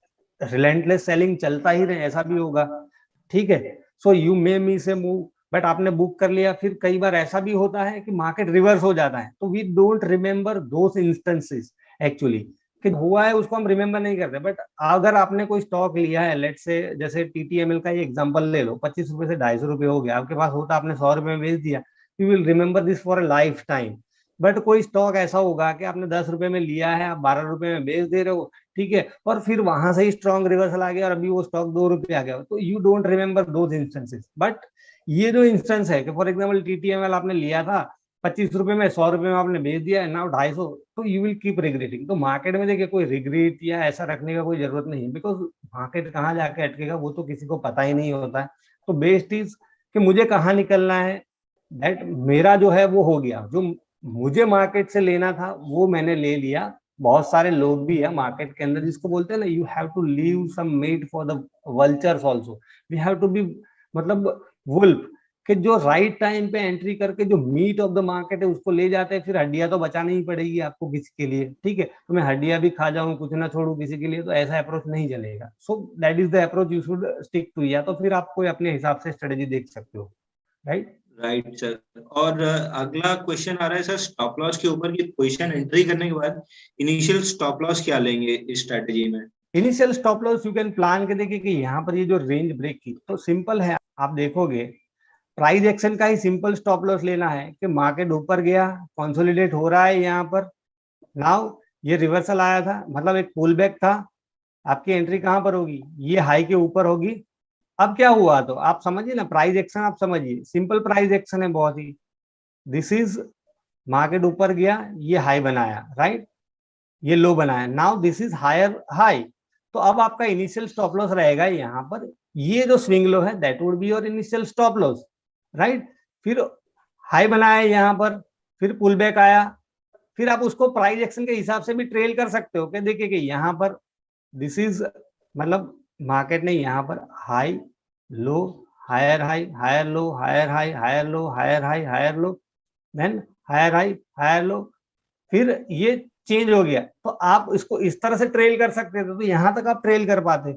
रिलेंटलेस सेलिंग चलता ही रहे, ऐसा भी होगा, ठीक है। सो यू मे मी से मूव, बट आपने बुक कर लिया। फिर कई बार ऐसा भी होता है कि मार्केट रिवर्स हो जाता है, तो we don't remember those instances actually, कि हुआ है उसको हम रिमेम्बर नहीं करते। बट अगर आपने कोई स्टॉक लिया है, लेट से जैसे टीटीएमएल का ही एग्जांपल ले लो, 25 रुपए से 250 रुपए हो गया आपके पास, होता आपने 100 रुपए में बेच दिया, you will remember this for a life time. But कोई स्टॉक ऐसा होगा कि आपने 10 रुपए में लिया है, आप 12 रुपए में बेच दे रहे हो, ठीक है, और फिर वहां से ही स्ट्रॉन्ग रिवर्सल आ गया और अभी वो स्टॉक 2 रुपए आ गया, तो you don't remember those instances. But ये जो इंस्टेंस है कि फॉर एग्जाम्पल टीटीएमएल आपने लिया था 25 रुपए में, 100 रुपए में आपने बेच दिया है, नाउ 250, तो यू विल कीप रिग्रेटिंग। तो मार्केट में देखिए कोई रिग्रेट या ऐसा रखने का कोई जरूरत नहीं है, बिकॉज मार्केट कहाँ जाके अटकेगा वो तो किसी को पता ही नहीं होता है। तो बेस्ट इज कि मुझे कहाँ निकलना है, दैट मेरा जो है वो हो गया, जो मुझे मार्केट से लेना था वो मैंने ले लिया। बहुत सारे लोग भी है मार्केट के अंदर जिसको बोलते हैं ना, you have to leave some meat for the vultures also, we have to be मतलब वुल्फ, कि जो राइट टाइम पे एंट्री करके जो मीट ऑफ द मार्केट है उसको ले जाते हैं। फिर हड्डियां तो बचानी ही पड़ेगी आपको किसी के लिए, ठीक है, तो मैं हड्डियां भी खा जाऊं कुछ ना छोड़ू किसी के लिए, तो ऐसा अप्रोच नहीं चलेगा। So that is the approach you should stick to, या तो फिर आप कोई अपने हिसाब से स्ट्रेटेजी देख सकते हो, राइट। Right sir. और अगला क्वेश्चन आ रहा है सर स्टॉप लॉस के ऊपर, की पोजीशन एंट्री करने के बाद इनिशियल स्टॉप लॉस क्या लेंगे इस स्ट्रेटेजी में? Initial stop loss you can plan के देखिए कि यहाँ पर ये जो रेंज ब्रेक की तो सिंपल है, आप देखोगे प्राइस एक्शन का ही सिंपल स्टॉप लॉस लेना है कि मार्केट ऊपर गया, कंसोलिडेट हो रहा है यहाँ पर, नाउ ये रिवर्सल आया था, मतलब एक पुल बैक था, आपकी एंट्री कहां पर होगी, ये हाई के ऊपर होगी। अब क्या हुआ, तो आप समझिए ना प्राइस एक्शन, आप समझिए सिंपल प्राइस एक्शन है बहुत ही। दिस इज मार्केट ऊपर गया, ये हाई बनाया, राइट, ये लो बनाया, now this is higher high. तो अब आपका इनिशियल स्टॉप लॉस रहेगा यहाँ पर, ये जो स्विंग लो है that would be your initial stop loss, right. फिर हाई बनाया यहाँ पर, फिर पुल बैक आया, फिर आप उसको प्राइस एक्शन के हिसाब से भी ट्रेल कर सकते हो कि देखिए कि यहाँ पर दिस इज मतलब मार्केट ने यहाँ पर high low higher high higher low higher high higher low higher high higher low, then higher high higher low, फिर ये चेंज हो गया, तो आप इसको इस तरह से ट्रेल कर सकते थे, तो यहां तक आप ट्रेल कर पाते,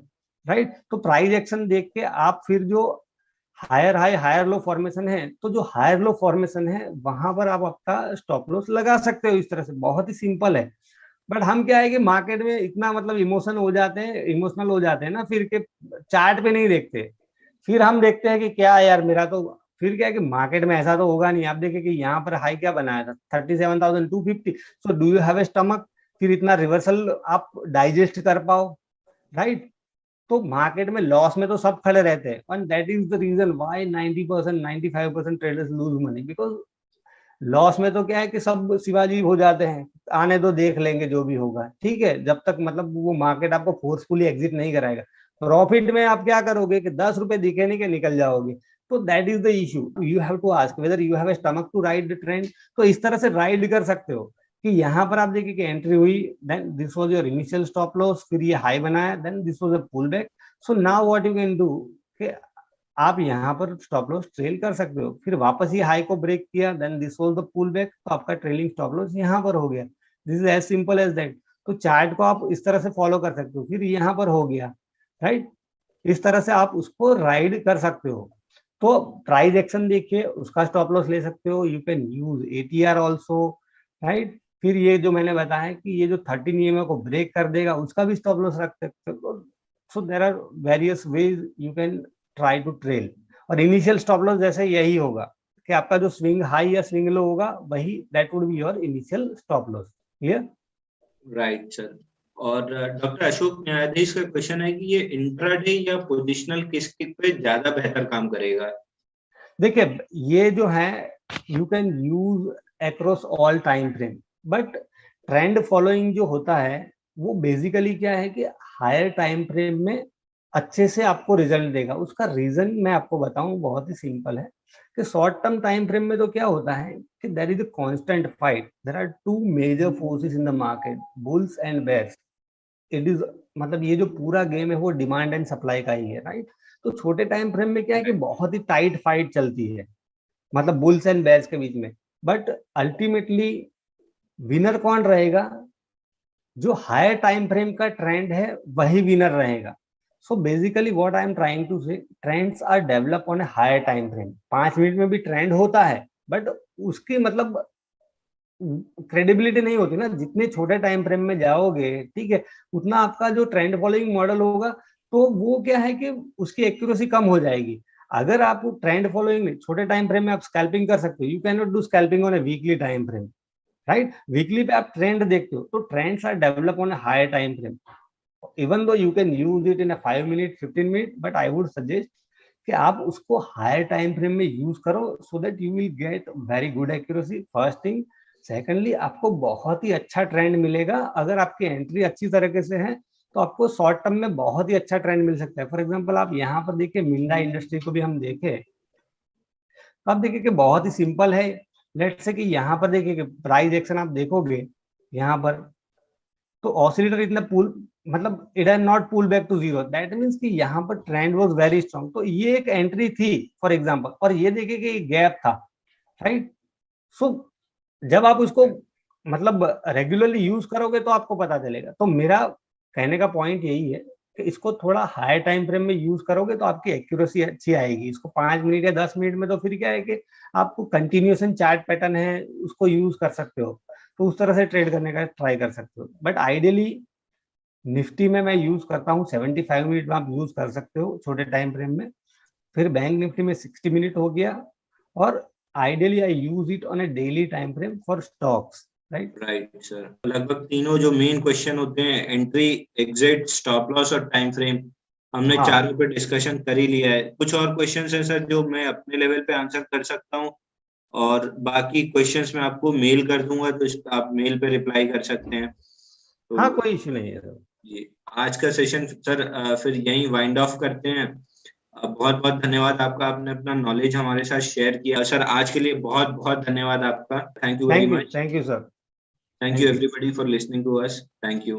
राइट। तो प्राइस एक्शन देख के आप फिर जो higher high higher low formation है, तो जो हायर लो फॉर्मेशन है वहां पर आप आपका स्टॉप लॉस लगा सकते हो, इस तरह से बहुत ही सिंपल है। बट हम क्या है कि मार्केट में इतना मतलब इमोशन हो जाते हैं, इमोशनल हो जाते हैं ना, फिर के चार्ट पे नहीं देखते, फिर हम देखते हैं कि क्या यार मेरा तो, फिर क्या है कि मार्केट में ऐसा तो होगा नहीं। आप देखिए कि यहाँ पर हाई क्या बनाया था 37,250, so do you have a stomach फिर इतना रिवर्सल आप डाइजेस्ट कर पाओ, राइट? तो मार्केट में लॉस में तो सब खड़े रहते हैं, and that is the reason why 90% 95% traders lose money, because loss में तो क्या है कि सब शिवाजी हो जाते हैं, आने दो देख लेंगे जो भी होगा, ठीक है, जब तक मतलब वो मार्केट आपको फोर्सफुली एग्जिट नहीं कराएगा। प्रॉफिट में आप क्या करोगे कि 10 रुपए दिखे नहीं के निकल जाओगे। तो that is the issue, you have to ask whether you have a stomach to ride the trend. तो इस तरह से राइड कर सकते हो कि यहाँ पर आप देखिए कि एंट्री हुई, then this was your initial stop loss, फिर ये हाई बनाया, then this was a pull back. So now what you can do कि आप यहाँ पर स्टॉप लॉस ट्रेल कर सकते हो, फिर वापस ये हाई को ब्रेक किया, then this was the pull back, तो आपका ट्रेलिंग स्टॉप लॉस यहाँ पर हो गया। This is as simple as that. तो चार्ट को आप इस तरह से फॉलो कर सकते हो, फिर यहाँ पर हो गया, राइट? इस तरह से आप उसको राइड कर सकते हो। तो प्राइस एक्शन देखिए, उसका स्टॉप लॉस ले सकते हो, you can use ATR also, right? फिर ये जो मैंने बताया कि ये जो 13 ईएमए को ब्रेक कर देगा उसका भी स्टॉप लॉस रख सकते हो। So there are various ways you can try to trail. और इनिशियल स्टॉप लॉस जैसे यही होगा कि आपका जो स्विंग हाई या स्विंग लो होगा वही that would be your initial stop loss. Clear? Right sir. और डॉक्टर अशोक न्यायाधीश का क्वेश्चन है कि ये इंट्राडे या पोजिशनल किस पे ज्यादा बेहतर काम करेगा? देखिए ये जो है you can use across all time frame, but trend following जो होता है वो बेसिकली क्या है कि हायर टाइम फ्रेम में अच्छे से आपको रिजल्ट देगा। उसका रीजन मैं आपको बताऊं, बहुत ही सिंपल है कि शॉर्ट टर्म टाइम फ्रेम में तो क्या होता है कि there is a constant fight, there are two major forces in the market, bulls and bears. It is मतलब ये जो पूरा गेम है वो डिमांड एंड सप्लाई का ही है, राइट? तो छोटे टाइम फ्रेम में क्या है कि बहुत ही टाइट फाइट चलती है, मतलब बुल्स एंड बेयर्स के बीच में। बट अल्टीमेटली विनर कौन रहेगा? जो हायर टाइम फ्रेम का ट्रेंड है वही विनर रहेगा। So basically what I am trying to say, trends are develop on a higher time frame. 5 minute में भी ट्रेंड होता है, बट उसकी मतलब क्रेडिबिलिटी नहीं होती ना, जितने छोटे टाइम फ्रेम में जाओगे, ठीक है, उतना आपका जो ट्रेंड फॉलोइंग मॉडल होगा तो वो क्या है कि उसकी एक्यूरेसी कम हो जाएगी। अगर आप ट्रेंड फॉलोइंग में छोटे टाइम फ्रेम में आप स्कैल्पिंग कर सकते हो, you can not do scalping on a weekly time frame, right? Weekly पे आप ट्रेंड देखते हो, तो trends are develop on a higher time frame. Even though you can use it in a 5 minute 15 minute, but I would suggest कि आप उसको higher time frame में use करो, so that you will get very good accuracy, first thing. Secondly आपको बहुत ही अच्छा trend मिलेगा। अगर आपकी एंट्री अच्छी तरीके से है तो आपको शॉर्ट टर्म में बहुत ही अच्छा ट्रेंड मिल सकता है। फॉर एग्जांपल आप यहाँ पर देखिए मिंडा इंडस्ट्री को भी हम देखें, तो आप देखिए कि बहुत ही सिंपल है। लेट्स से कि यहाँ पर देखिए कि प्राइस एक्शन आप देखोगे यहाँ पर, तो ऑसिलेटर इतना पुल मतलब it has not pull back to zero, that means कि यहाँ पर ट्रेंड वाज वेरी स्ट्रांग। तो ये एक एंट्री थी फॉर एग्जांपल, और ये देखिए कि गैप था, राइट? सो जब आप उसको मतलब रेगुलरली यूज करोगे तो आपको पता चलेगा। तो मेरा कहने का पॉइंट यही है कि इसको थोड़ा हायर टाइम फ्रेम में यूज करोगे तो आपकी एक्यूरेसी अच्छी आएगी। इसको 5 मिनट या 10 मिनट में तो फिर क्या है कि आपको कंटिन्यूएशन चार्ट पैटर्न है उसको यूज कर सकते हो, तो उस तरह से ट्रेड करने का ट्राई कर सकते हो। बट आइडियली निफ्टी में मैं यूज करता हूँ 75 मिनट में आप यूज कर सकते हो छोटे टाइम फ्रेम में। फिर बैंक निफ्टी में 60 मिनट हो गया, और ideally I use it on A daily time frame for stocks, right? Right sir. लगभग तीनों जो मेन क्वेश्चन होते हैं, एंट्री, एग्जिट, स्टॉप लॉस और टाइम फ्रेम, हमने हाँ चारों पे डिस्कशन कर ही लिया है। कुछ और क्वेश्चंस हैं सर जो मैं अपने लेवल पे आंसर कर सकता हूँ, और बाकी क्वेश्चंस मैं आपको मेल कर दूंगा, तो इस पे आप मेल पे रिप्लाई कर सकते हैं। हाँ, तो कोई इश्यू नहीं है सर। ये आज का सेशन सर फिर यहीं वाइंड ऑफ करते हैं। बहुत बहुत धन्यवाद आपका, आपने अपना नॉलेज हमारे साथ शेयर किया सर। आज के लिए बहुत बहुत धन्यवाद आपका। Thank you very much. Thank you sir. Thank you thank you. everybody for listening to us. Thank you.